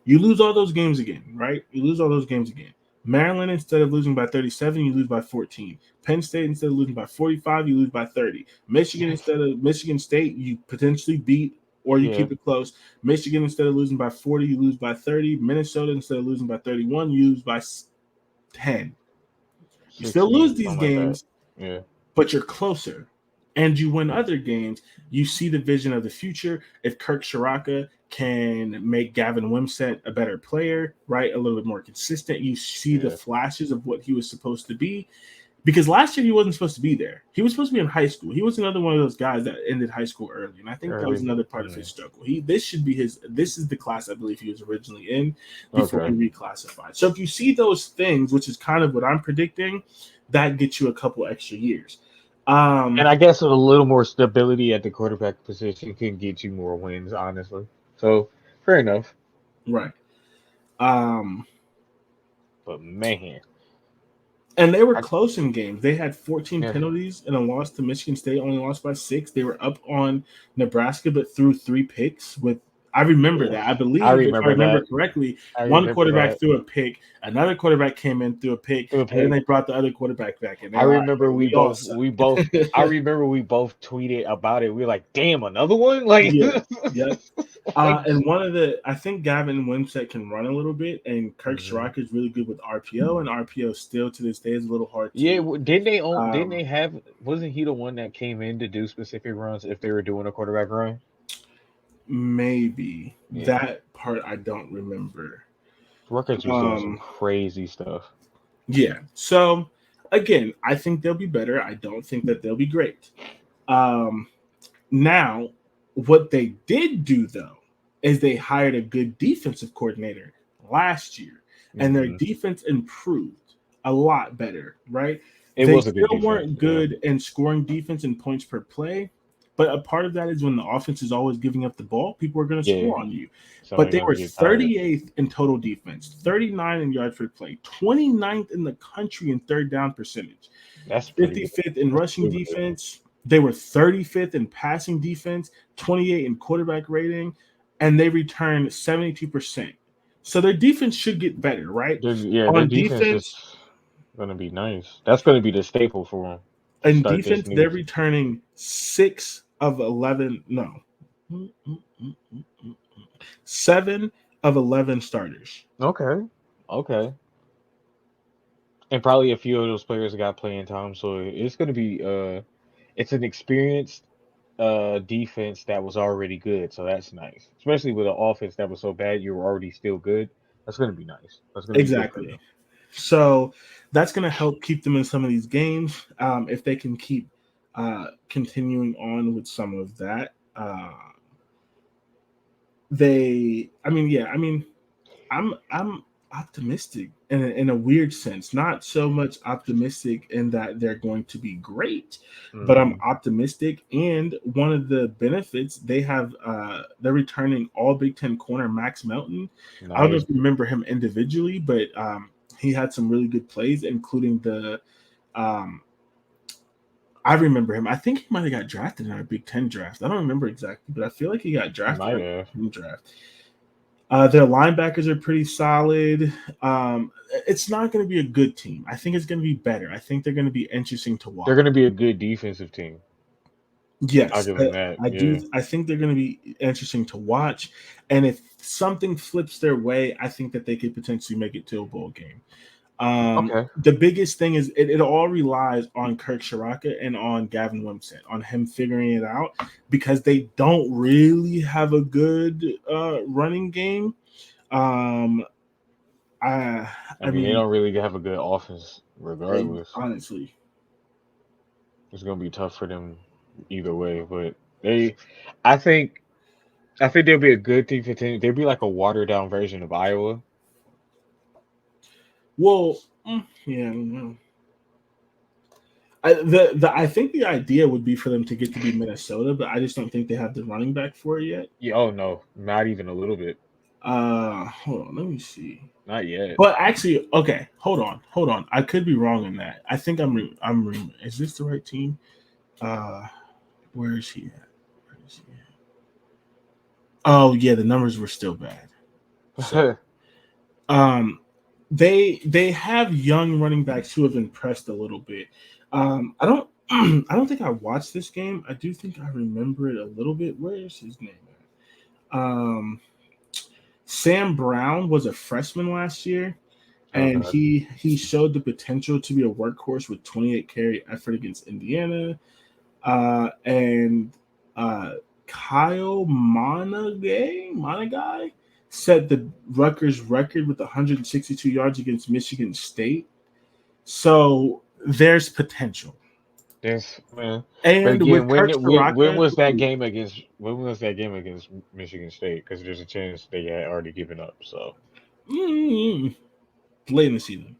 You lose all those games again, right? You lose all those games again. Maryland, instead of losing by 37, you lose by 14. Penn State, instead of losing by 45, you lose by 30. Michigan State, you potentially beat or you keep it close. Michigan, instead of losing by 40, you lose by 30. Minnesota, instead of losing by 31, you lose by 10. You still lose these games, but you're closer. And you win other games. You see the vision of the future. If Kirk Shiraka can make Gavin Wimsatt a better player, right, a little bit more consistent, you see the flashes of what he was supposed to be. Because last year he wasn't supposed to be there. He was supposed to be in high school. He was another one of those guys that ended high school early, and I think that was another part of his struggle. This is the class I believe he was originally in before he reclassified. So if you see those things, which is kind of what I'm predicting, that gets you a couple extra years. And I guess a little more stability at the quarterback position can get you more wins, honestly. So fair enough. Right. But man. And they were close in games. They had 14 penalties and a loss to Michigan State, only lost by 6. They were up on Nebraska, but threw 3 picks with I remember that. I I believe, if I remember remember that. correctly, I one remember quarterback that. threw a pick, another quarterback came in, threw a pick, It was and then pick. they brought the other quarterback back, and I they're like, remember "We all suck." I remember we both tweeted about it. We were like, damn, another one? Like, Yeah, yep. like And one of the, I think Gavin Wimsatt can run a little bit, and Kirk mhm. Sharrock is really good with RPO, and RPO still to this day is a little hard Yeah, to. didn't Um, they have wasn't he the one that came in to do specific runs if they were doing a quarterback run? Maybe Yeah. that part I don't remember. Rutgers was doing some Um, crazy stuff. yeah. So again, I think they'll be better. I don't think that they'll be great. Um, Now, what they did do though is they hired a good defensive coordinator last year, and their Hmm. defense improved a lot better, right? It They was a good still defense, weren't yeah. good in scoring defense and points per play, but a part of that is when the offense is always giving up the ball, people are going to Yeah. score on you. But Somebody's they gonna were get tired. 38th in total defense, 39 in yards per play, 29th in the country in third down percentage. That's pretty good. 55th in That's rushing super good. defense. They were 35th in passing defense, 28 in quarterback rating, and they returned 72%. So their defense should get better, right? Their On defense is defense, gonna be nice. That's gonna be the staple for them to in start this defense, new. they're returning 6 of 11. No, 7 of 11 starters. Okay. Okay. And probably a few of those players got playing time, so it's gonna be it's an experienced defense that was already good, so that's nice. Especially with an offense that was so bad, you were already still good. That's gonna be nice. That's gonna be good for them. Exactly. So that's going to help keep them in some of these games if they can keep continuing on with some of that. I'm optimistic in a weird sense. Not so much optimistic in that they're going to be great, but I'm Hmm. optimistic. And one of the benefits they're returning all Big Ten corner Max Melton. I don't know Nice. if you remember him individually, but he had some really good plays, including the. Um, I remember him. I think he might have got drafted in our Big Ten draft. I don't remember exactly, but I feel like he got He drafted in might our have. Big Ten draft. Their linebackers are pretty solid. It's not going to be a good team. I think it's going to be better. I think they're going to be interesting to They're watch. gonna be a good defensive team. I'll Yes, give them that. I do. Yeah. I think they're going to be interesting to watch. And if something flips their way, I think that they could potentially make it to a bowl game. Okay. The biggest thing is it all relies on Kirk Sharaka and on Gavin Wimsatt, on him figuring it out because they don't really have a good running game. Um, I, I I mean, they mean, don't really have a good offense, regardless. honestly, It's gonna be tough for them either way. But they, I think, I think they'll be a good team for team. They'll be like a watered down version of Iowa. well, yeah, I don't know. I think the idea would be for them to get to be Minnesota, but I just don't think they have the running back for it yet. Yeah. Oh no, not even a little bit. Hold on, let me see. Not yet. But actually, okay, hold on. I could be wrong in that. I think is this the right team? Uh, where is he at? Where is he at? Oh yeah, the numbers were still bad. So, um, they have young running backs who have impressed a little bit. I don't I don't think I watched this game. I do think I remember it a little bit. Where is his name at? Sam Brown was a freshman last year, and Okay. he showed the potential to be a workhorse with 28 carry effort against Indiana. And Kyle Monagai set the Rutgers record with 162 yards against Michigan State. So there's potential. Yes, man. But And with again, Kirk when Saraka, was that game against Michigan State? Because there's a chance they had already given up. So mm, late in the season.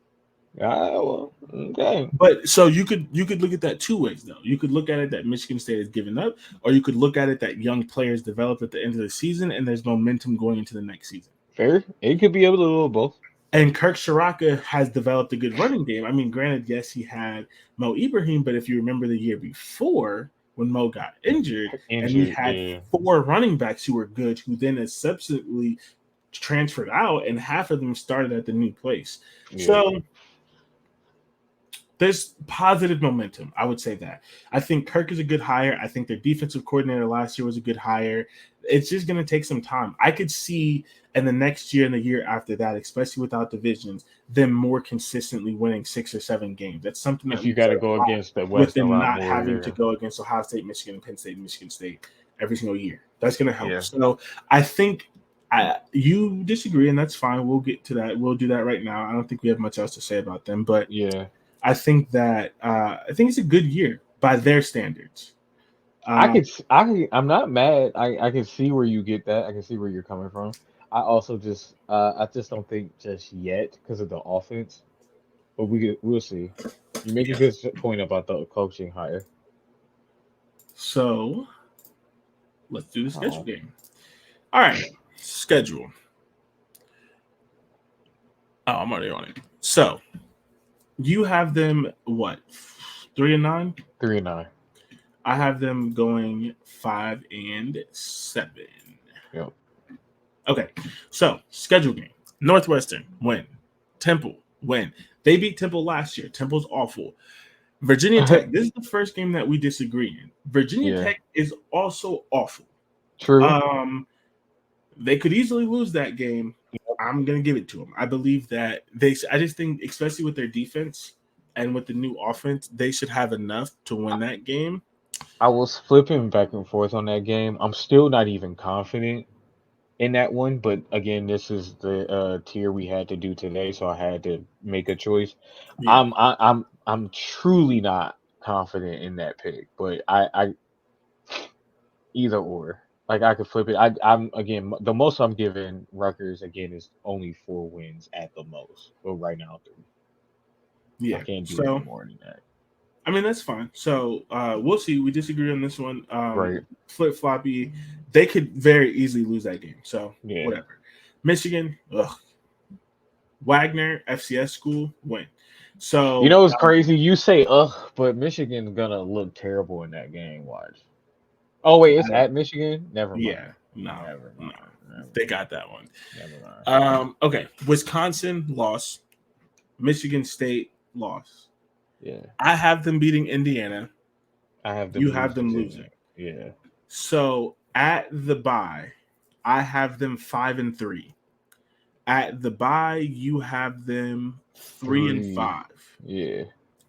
well, okay, But so you could look at that two ways though. You could look at it that Michigan State has given up, or you could look at it that young players develop at the end of the season and there's momentum going into the next season. fair. It could be able to do both. And Kirk Sharaka has developed a good running game. I mean, granted, yes, he had Mo Ibrahim, but if you remember the year before, when Mo got injured, and we Injured, had yeah. 4 running backs who were good, who then subsequently transferred out, and half of them started at the new place. Yeah. So there's positive momentum. I would say that. I think Kirk is a good hire. I think their defensive coordinator last year was a good hire. It's just going to take some time. I could see in the next year and the year after that, especially without divisions, them more consistently winning 6 or 7 games. That's something that If you we got said to a go lot against the with West a them lot not more, having yeah. to go against Ohio State, Michigan, Penn State, and Michigan State every single year. That's going to help. Yeah. So I think you disagree, and that's fine. We'll get to that. We'll do that right now. I don't think we have much else to say about them, but Yeah. I think that it's a good year by their standards. I'm not mad. I can see where you get that. I can see where you're coming from. I just don't think just yet because of the offense, but we'll see. You make a good point about the coaching hire. So let's do the schedule Oh. game. All right, schedule. Oh, I'm already on it. So you have them what? 3-9. 3-9. I have them going 5-7. Yep. Okay, so schedule game. Northwestern win. Temple win. They beat Temple last year. Temple's awful. Virginia Tech. This is the first game that we disagree in. Virginia Yeah. Tech is also awful. True. They could easily lose that game. I'm gonna give it to them. I believe that I just think, especially with their defense and with the new offense, they should have enough to win that game. I was flipping back and forth on that game. I'm still not even confident in that one, but again, this is the tier we had to do today, so I had to make a choice. Yeah. I'm truly not confident in that pick, but I either or. Like I could flip it. I'm again the most I'm giving Rutgers again is only 4 wins at the most. But right now 3. Yeah. I can't do So any more than that. I mean that's fine. So we'll see. We disagree on this one. Right. Flip floppy. They could very easily lose that game. So Yeah. whatever. Michigan. Ugh. Wagner FCS school win. So You know it's crazy. You say but Michigan's gonna look terrible in that game. Watch. Oh wait, it's at Michigan. Never mind. Yeah, no. Never mind. They got that one. Never mind. Okay. Wisconsin loss. Michigan State loss. Yeah. I have them beating Indiana. I have them. You have them losing. Yeah. So at the bye, I have them 5-3. At the bye, you have them 3-5. Yeah.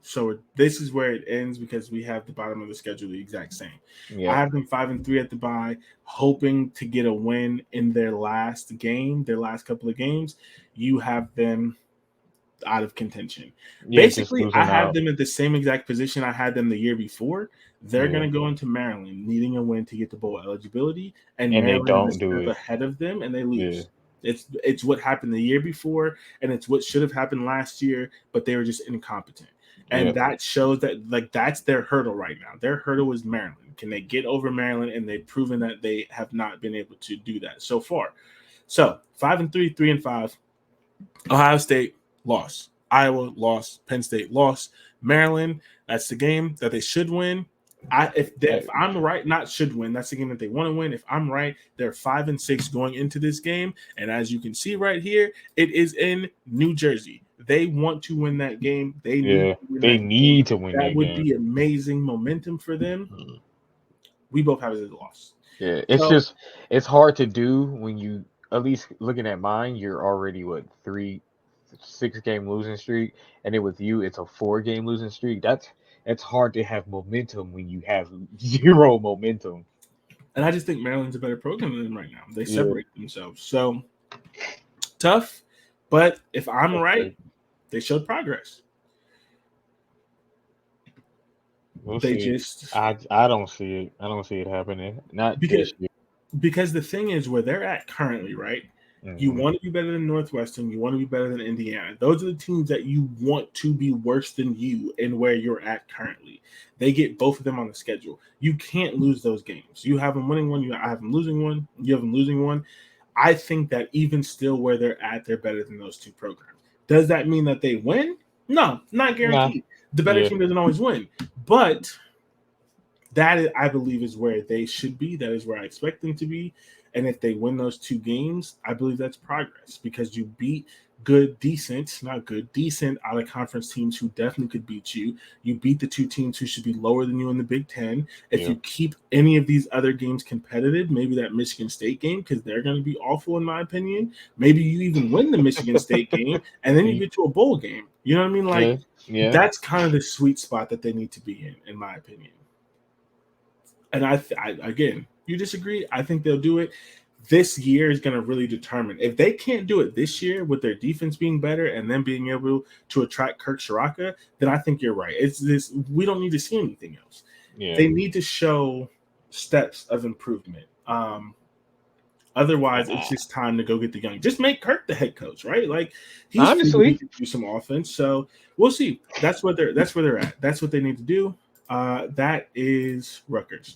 So this is where it ends because we have the bottom of the schedule the exact same. Yeah. I have them 5-3 at the bye, hoping to get a win in their last game, their last couple of games. You have them out of contention. Yeah, Basically, I have them at the same exact position I had them the year before. They're going to go into Maryland needing a win to get to bowl eligibility, and Maryland they don't is do it ahead of them, and they lose. Yeah. It's what happened the year before, and it's what should have happened last year, but they were just incompetent. And that shows that that's their hurdle right now. Their hurdle is Maryland. Can they get over Maryland? And they've proven that they have not been able to do that so far. So 5-3, 3-5. Ohio State loss. Iowa loss. Penn State loss. Maryland, that's the game that they should win. If I'm right, not should win. That's the game that they want to win. If I'm right, they're 5-6 going into this game. And as you can see right here, it is in New Jersey. They want to win that game. They need to win that game. That would be amazing momentum for them. We both have it as a loss. Yeah, it's hard to do when you, at least looking at mine, you're already 6-game losing streak, and then with you, it's a 4-game losing streak. It's hard to have momentum when you have 0 momentum. And I just think Maryland's a better program than them right now. They separate themselves. So tough, but if I'm right, they showed progress. We'll see. I don't see it. I don't see it happening. Not this year. Because the thing is, where they're at currently, right? Mm-hmm. You want to be better than Northwestern. You want to be better than Indiana. Those are the teams that you want to be worse than you and where you're at currently. They get both of them on the schedule. You can't lose those games. You have them winning one. I have them losing one. You have them losing one. I think that even still where they're at, they're better than those two programs. Does that mean that they win? No, not guaranteed. The better team doesn't always win. But I believe, is where they should be. That is where I expect them to be. And if they win those 2 games, I believe that's progress because you beat decent out of conference teams who definitely could beat you. You beat the 2 teams who should be lower than you in the Big Ten. If you keep any of these other games competitive, maybe that Michigan State game, because they're going to be awful in my opinion. Maybe you even win the Michigan State game and then you get to a bowl game. You know what I mean? Like that's kind of the sweet spot that they need to be in my opinion. And I again, you disagree? I think they'll do it. This year is going to really determine. If they can't do it this year with their defense being better and then being able to attract Kirk Shiraka, then I think you're right. It's this. We don't need to see anything else. They need to show steps of improvement. Otherwise, it's just time to go get the young. Just make Kirk the head coach, right? Like he can do some offense. So we'll see. That's where they're at. That's what they need to do. That is Rutgers.